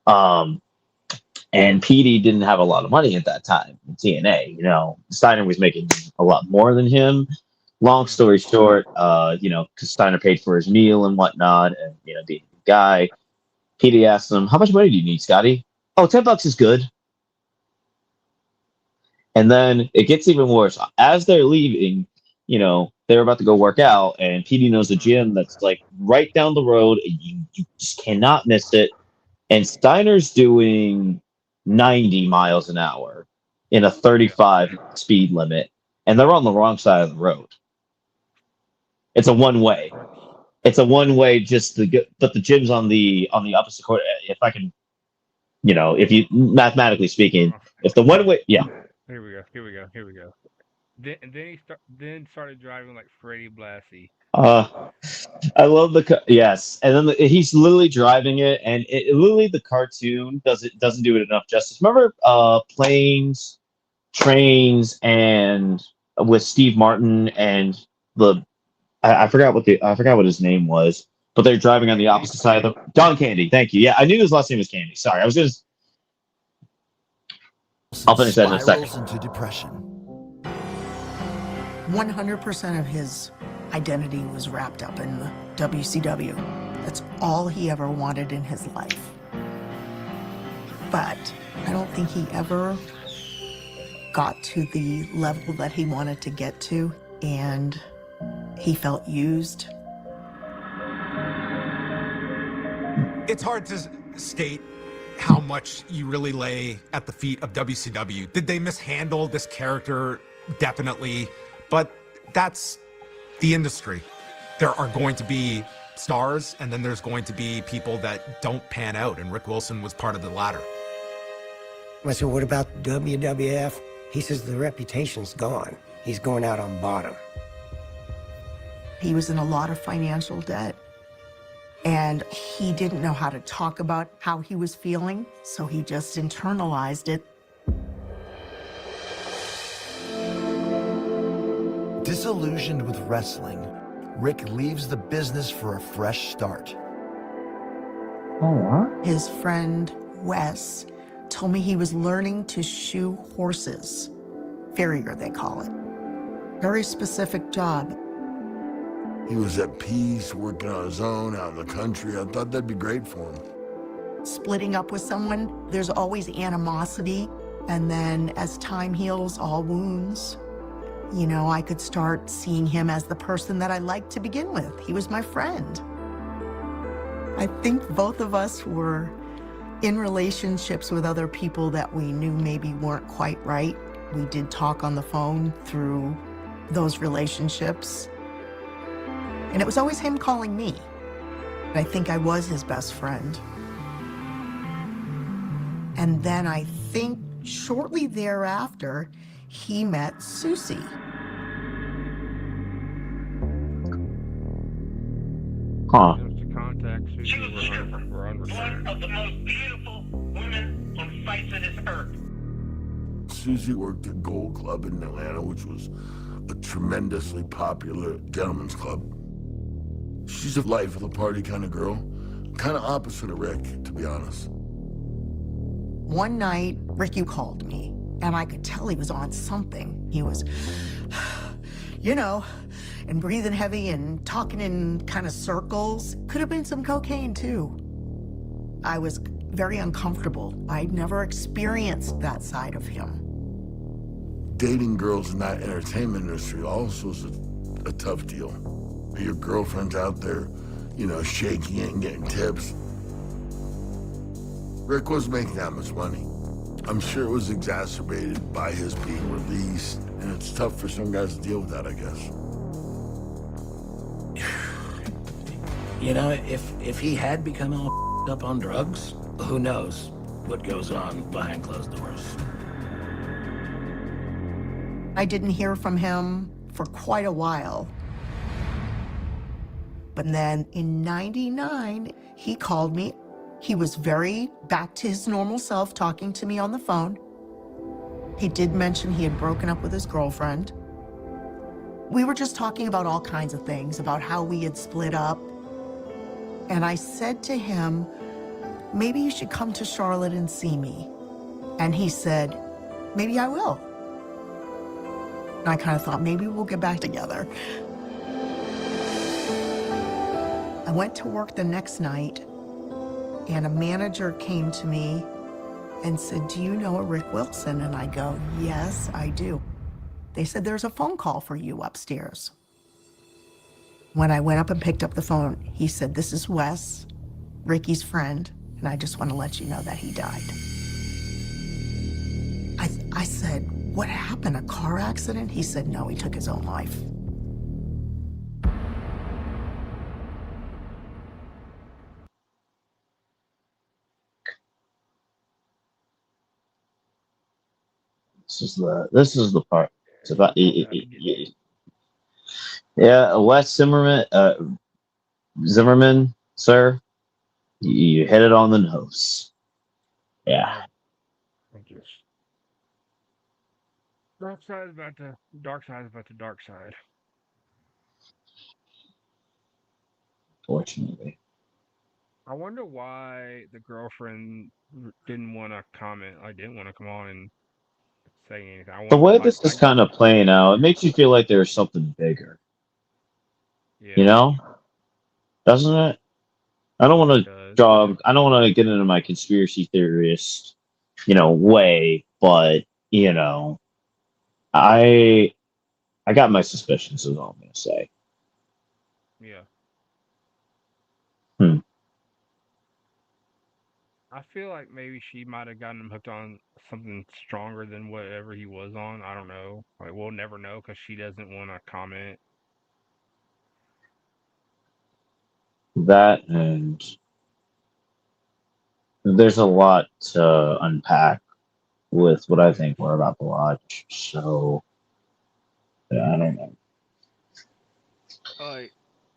And Petey didn't have a lot of money at that time in TNA. Steiner was making a lot more than him. Long story short, because Steiner paid for his meal and whatnot, and being a good guy, Petey asked him, "How much money do you need, Scotty?" "Oh, $10 is good." And then it gets even worse. As they're leaving, they're about to go work out, and Petey knows a gym that's right down the road. And you just cannot miss it. And Steiner's doing 90 miles an hour in a 35 speed limit, and they're on the wrong side of the road. It's a one-way. Just to get, but the gym's on the opposite court. If I can, if you mathematically speaking, if the one way, yeah. Here we go. Then started driving like Freddie Blassie. I love yes, and then he's literally driving it, and literally the cartoon doesn't do it enough justice. Remember, planes, trains, and with Steve Martin and I forgot what his name was, but they're driving on the opposite side of the Don Candy. Thank you. Yeah, I knew his last name was Candy. Sorry, I was just. I'll finish that in a second. Into depression. 100% of his identity was wrapped up in the WCW. That's all he ever wanted in his life. But I don't think he ever got to the level that he wanted to get to, and he felt used. It's hard to state how much you really lay at the feet of WCW. Did they mishandle this character? Definitely. But that's the industry. There are going to be stars, and then there's going to be people that don't pan out, and Rick Wilson was part of the latter. I said, what about WWF? He says the reputation's gone. He's going out on bottom. He was in a lot of financial debt, and he didn't know how to talk about how he was feeling, so he just internalized it. Disillusioned with wrestling, Rick leaves the business for a fresh start. His friend, Wes, told me he was learning to shoe horses. Farrier, they call it. Very specific job. He was at peace, working on his own out in the country. I thought that'd be great for him. Splitting up with someone, there's always animosity. And then as time heals all wounds, you know, I could start seeing him as the person that I liked to begin with. He was my friend. I think both of us were in relationships with other people that we knew maybe weren't quite right. We did talk on the phone through those relationships. And it was always him calling me. I think I was his best friend. And then I think shortly thereafter, he met Susie. Huh. To contact Susie She was a stripper. One of the most beautiful women on the face of this earth. Susie worked at Gold Club in Atlanta, which was a tremendously popular gentleman's club. She's a life of the party kind of girl. Kind of opposite of Rick, to be honest. One night, Ricky called me, and I could tell he was on something. He was, you know, and breathing heavy and talking in kind of circles. Could have been some cocaine, too. I was very uncomfortable. I'd never experienced that side of him. Dating girls in that entertainment industry also is a tough deal. Your girlfriend's out there, you know, shaking it and getting tips. Rick wasn't making that much money. I'm sure it was exacerbated by his being released, and it's tough for some guys to deal with that, I guess. You know, if he had become all up on drugs, who knows what goes on behind closed doors. I didn't hear from him for quite a while. But then in '99, he called me. He was very back to his normal self, talking to me on the phone. He did mention he had broken up with his girlfriend. We were just talking about all kinds of things, about how we had split up. And I said to him, maybe you should come to Charlotte and see me. And he said, maybe I will. And I kind of thought, maybe we'll get back together. I went to work the next night, and a manager came to me and said, do you know a Rick Wilson? And I go, yes, I do. They said, there's a phone call for you upstairs. When I went up and picked up the phone, he said, this is Wes, Ricky's friend, and I just want to let you know that he died. I said, what happened, a car accident? He said, no, he took his own life. This is the part. It's about yeah, Wes Zimmerman, sir. You hit it on the nose. Yeah. Thank you. Dark side is about the dark side. Fortunately. I wonder why the girlfriend didn't want to comment. I didn't want to come on and say anything. The way this is kind of playing out, it makes you feel like there's something bigger. Yeah. You know? Doesn't it? I don't want to get into my conspiracy theorist, way, but, I got my suspicions is all I'm going to say. Yeah. Hmm. I feel like maybe she might have gotten him hooked on something stronger than whatever he was on. I don't know. Like, we'll never know because she doesn't want to comment. That, and there's a lot to unpack with what I think we're about to watch. So, yeah, I don't know.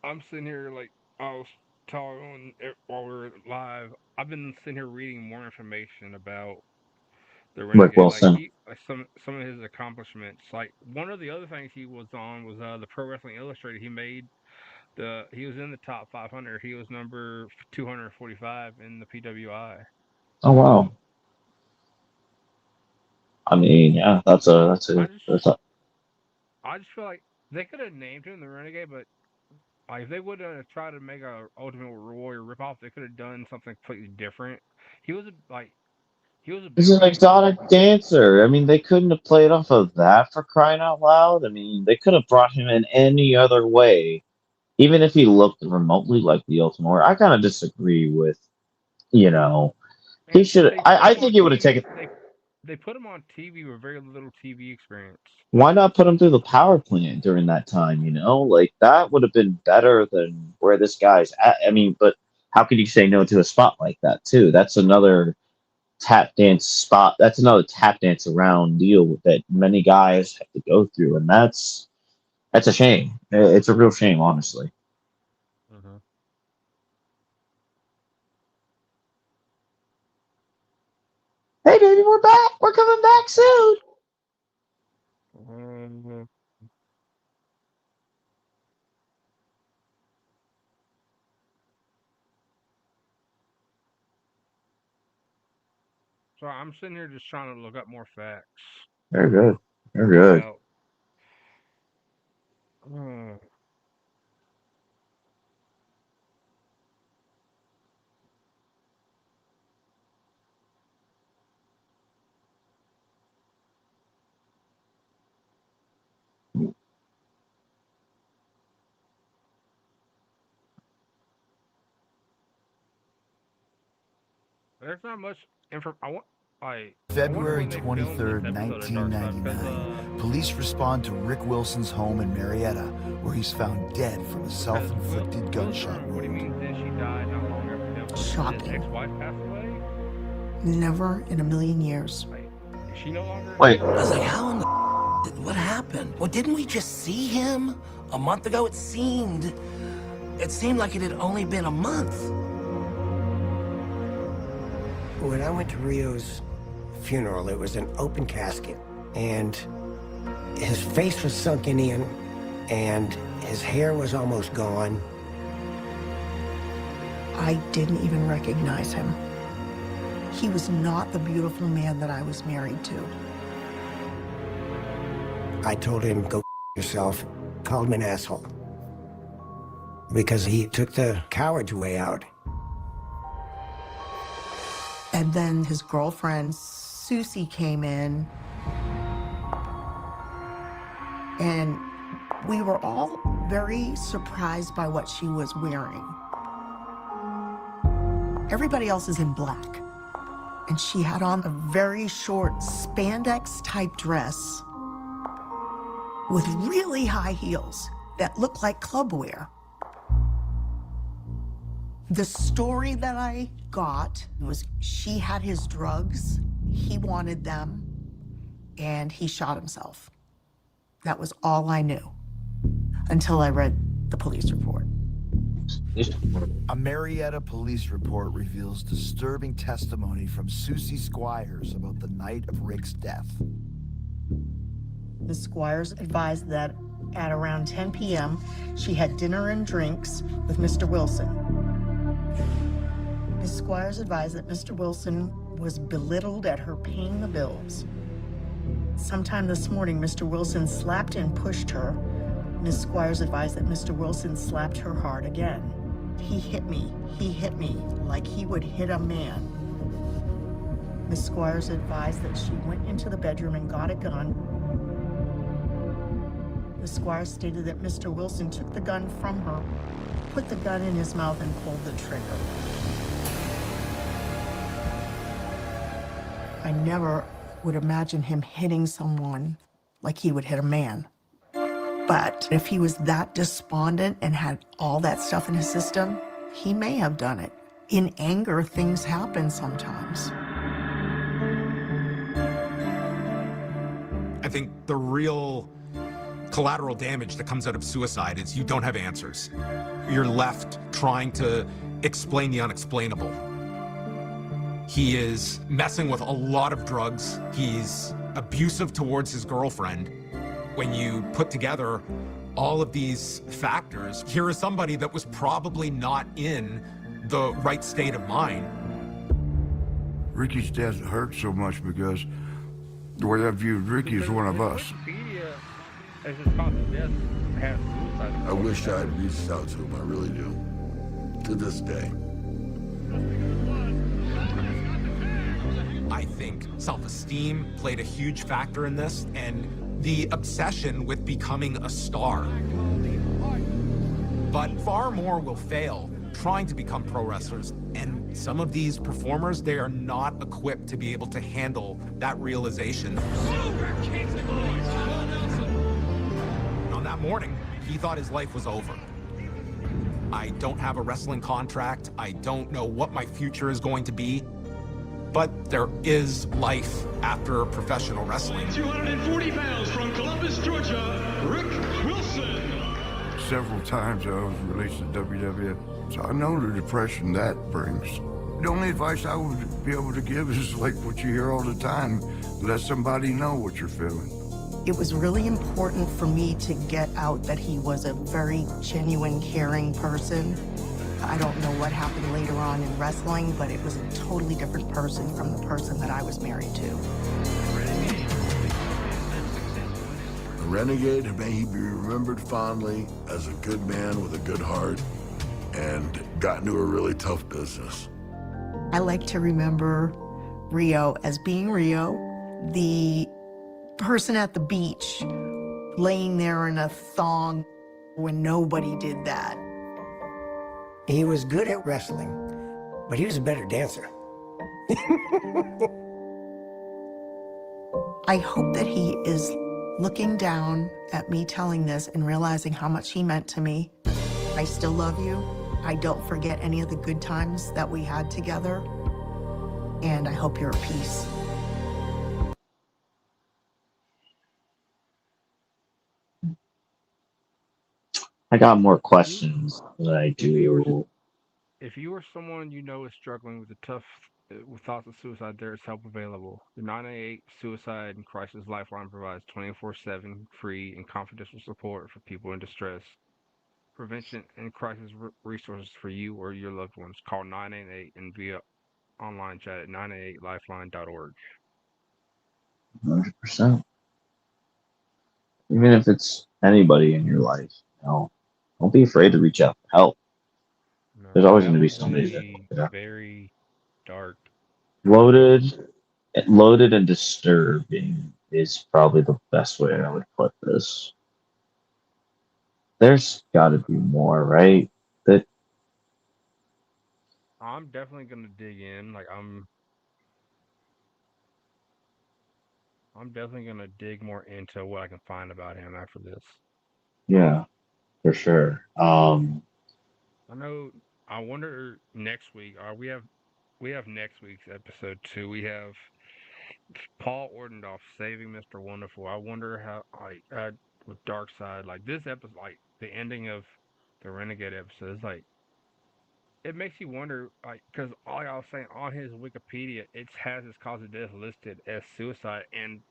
I'm sitting here like I was talking while we were live. I've been sitting here reading more information about the Renegade, Rick Wilson. like some of his accomplishments. Like one of the other things he was on was the Pro Wrestling Illustrated. He was in the top 500. He was number 245 in the PWI. Oh wow. I mean, yeah, that's a. I just feel like they could have named him the Renegade, but Like if they would have tried to make a Ultimate Warrior ripoff, they could have done something completely different. He was he was a He's big an reason why. exotic dancer. I mean, they couldn't have played off of that for crying out loud. I mean, they could have brought him in any other way, even if he looked remotely like the Ultimate Warrior. I kind of disagree with, you know, he And should. they put I him think on he would have TV. taken. They put him on TV with very little TV experience. Why not put him through the power plant during that time? You know, like that would have been better than where this guy's at. I mean, but how could you say no to a spot like that too? That's another tap dance spot. That's another tap dance around deal that many guys have to go through, and that's a shame. It's a real shame, honestly. Mm-hmm. Hey, baby, we're back. We're coming back soon. Mm-hmm. So I'm sitting here just trying to look up more facts Very good. Very good. about. There's not much info. I want. February 23rd, 1999, police respond to Rick Wilson's home in Marietta, where he's found dead from a self-inflicted gunshot wound. What do you mean? Did she die not long after Shocking. his ex-wife passed away? Never in a million years. Wait, is she no longer? Wait. I was like, how in the what happened? Well, didn't we just see him a month ago? It seemed like it had only been a month. When I went to Rio's funeral, it was an open casket, and his face was sunken in, and his hair was almost gone. I didn't even recognize him. He was not the beautiful man that I was married to. I told him, go yourself, called him an asshole, because he took the coward's way out. And then his girlfriend, Susie, came in. And we were all very surprised by what she was wearing. Everybody else is in black. And she had on a very short spandex-type dress with really high heels that looked like club wear. The story that I got was she had his drugs, he wanted them, and he shot himself. That was all I knew until I read the police report. A Marietta police report reveals disturbing testimony from Susie Squires about the night of Rick's death. Ms. Squires advised that at around 10 p.m., she had dinner and drinks with Mr. Wilson. Ms. Squires advised that Mr. Wilson was belittled at her paying the bills. Sometime this morning, Mr. Wilson slapped and pushed her. Ms. Squires advised that Mr. Wilson slapped her hard again. He hit me like he would hit a man. Ms. Squires advised that she went into the bedroom and got a gun. Ms. Squires stated that Mr. Wilson took the gun from her, put the gun in his mouth, and pulled the trigger. I never would imagine him hitting someone like he would hit a man. But if he was that despondent and had all that stuff in his system, he may have done it. In anger, things happen sometimes. I think the real collateral damage that comes out of suicide is you don't have answers. You're left trying to explain the unexplainable. He is messing with a lot of drugs. He's abusive towards his girlfriend. When you put together all of these factors, here is somebody that was probably not in the right state of mind. Ricky's death hurt so much because the way I viewed Ricky is one of us. Wikipedia, as his cause of death, has I wish I had reached out to him. I really do. To this day. I think self-esteem played a huge factor in this, and the obsession with becoming a star. But far more will fail trying to become pro wrestlers, and some of these performers, they are not equipped to be able to handle that realization. On that morning, he thought his life was over. I don't have a wrestling contract. I don't know what my future is going to be. But there is life after professional wrestling. 240 pounds from Columbus, Georgia, Rick Wilson. Several times I was released to WWF, so I know the depression that brings. The only advice I would be able to give is like what you hear all the time, let somebody know what you're feeling. It was really important for me to get out that he was a very genuine, caring person. I don't know what happened later on in wrestling, but it was a totally different person from the person that I was married to. A renegade, may he be remembered fondly as a good man with a good heart and got into a really tough business. I like to remember Rio as being Rio, the person at the beach, laying there in a thong when nobody did that. He was good at wrestling, but he was a better dancer. I hope that he is looking down at me telling this and realizing how much he meant to me. I still love you. I don't forget any of the good times that we had together. And I hope you're at peace. I got more questions than I do. If you or someone you know is struggling with with thoughts of suicide, there is help available. The 988 Suicide and Crisis Lifeline provides 24/7 free and confidential support for people in distress. Prevention and crisis resources for you or your loved ones. Call 988 and via online chat at 988lifeline.org. 100%. Even if it's anybody in your life, don't be afraid to reach out for help. No, There's always that going to be was somebody that very dark. Loaded and disturbing is probably the best way I would put this. There's got to be more, right? That I'm definitely gonna dig in. Like I'm definitely gonna dig more into what I can find about him after this. yeah, for sure. I know. I wonder next week. We have next week's episode 2. We have Paul Ordendorff saving Mr. Wonderful. I wonder how with Dark Side, like this episode, like the ending of the Renegade episode is like it makes you wonder, like, because all I was saying on his Wikipedia, it has his cause of death listed as suicide, and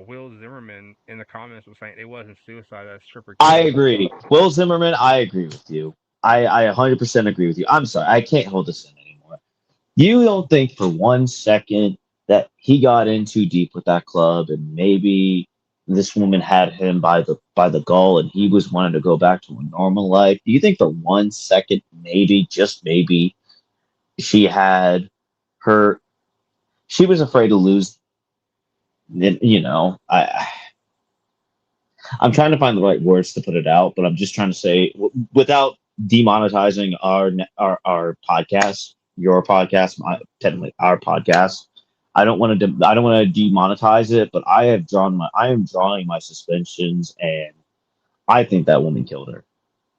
Will Zimmerman in the comments was saying it wasn't suicide, that's stripper I killing him. agree. Will Zimmerman, I agree with you. I 100% agree with you. I'm sorry. I can't hold this in anymore. You don't think for 1 second that he got in too deep with that club and maybe this woman had him by the gall and he was wanting to go back to a normal life? Do you think for 1 second, maybe, just maybe, she had her she was afraid to lose, I'm trying to find the right words to put it out, but I'm just trying to say without demonetizing our podcast, your podcast, technically our podcast. I don't want to demonetize it, but I am drawing my suspicions, and I think that woman killed him.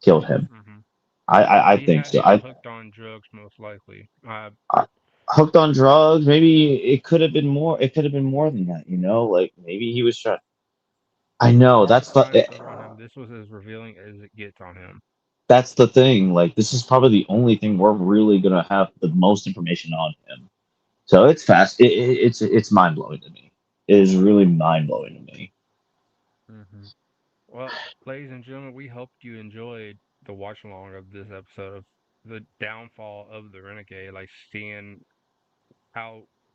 Mm-hmm. I think had so. him hooked on drugs, most likely. Hooked on drugs. Maybe it could have been more. It could have been more than that. Like maybe he was trying. I know that's This was as revealing as it gets on him. that's the thing. Like this is probably the only thing we're really gonna have the most information on him. So it's fast. It's mind blowing to me. It is really mind blowing to me. Mm-hmm. Well, ladies and gentlemen, we hope you enjoyed the watch along of this episode of the downfall of the Renegade, like seeing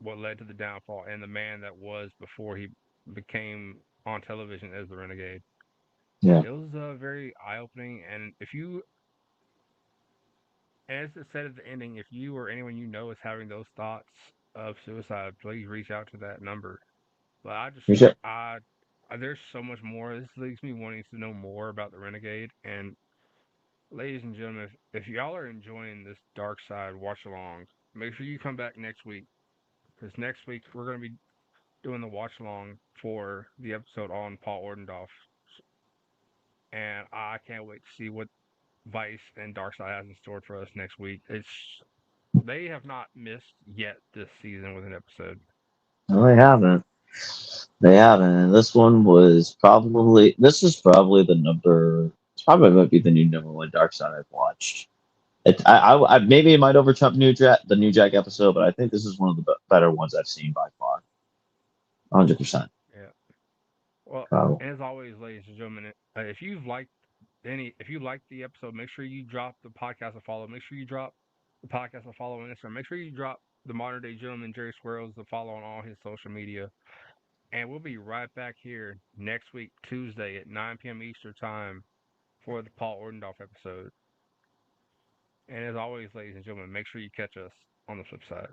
what led to the downfall and the man that was before he became on television as the Renegade. Yeah. It was very eye-opening, and if you, as it said at the ending, if you or anyone you know is having those thoughts of suicide, please reach out to that number. But For sure. there's so much more. This leaves me wanting to know more about the Renegade. And ladies and gentlemen, if y'all are enjoying this Dark Side watch along, make sure you come back next week, because next week we're going to be doing the watch along for the episode on Paul Ordendorff, and I can't wait to see what Vice and Darkseid has in store for us next week. They have not missed yet this season with an episode. No, they haven't. They haven't. And this one was probably. This is probably the number. It's probably might be the new number one Dark Side I've watched. Maybe it might overtrump the New Jack episode, but I think this is one of the better ones I've seen by far. 100%. Yeah. Well, Probably. as always, ladies and gentlemen, if you liked the episode, make sure you drop the podcast a follow. Make sure you drop the podcast a follow on Instagram. Make sure you drop the Modern Day Gentleman Gerry Swirlz a follow on all his social media. And we'll be right back here next week, Tuesday at 9 p.m. Eastern Time for the Paul Ordendorff episode. And as always, ladies and gentlemen, make sure you catch us on the flip side.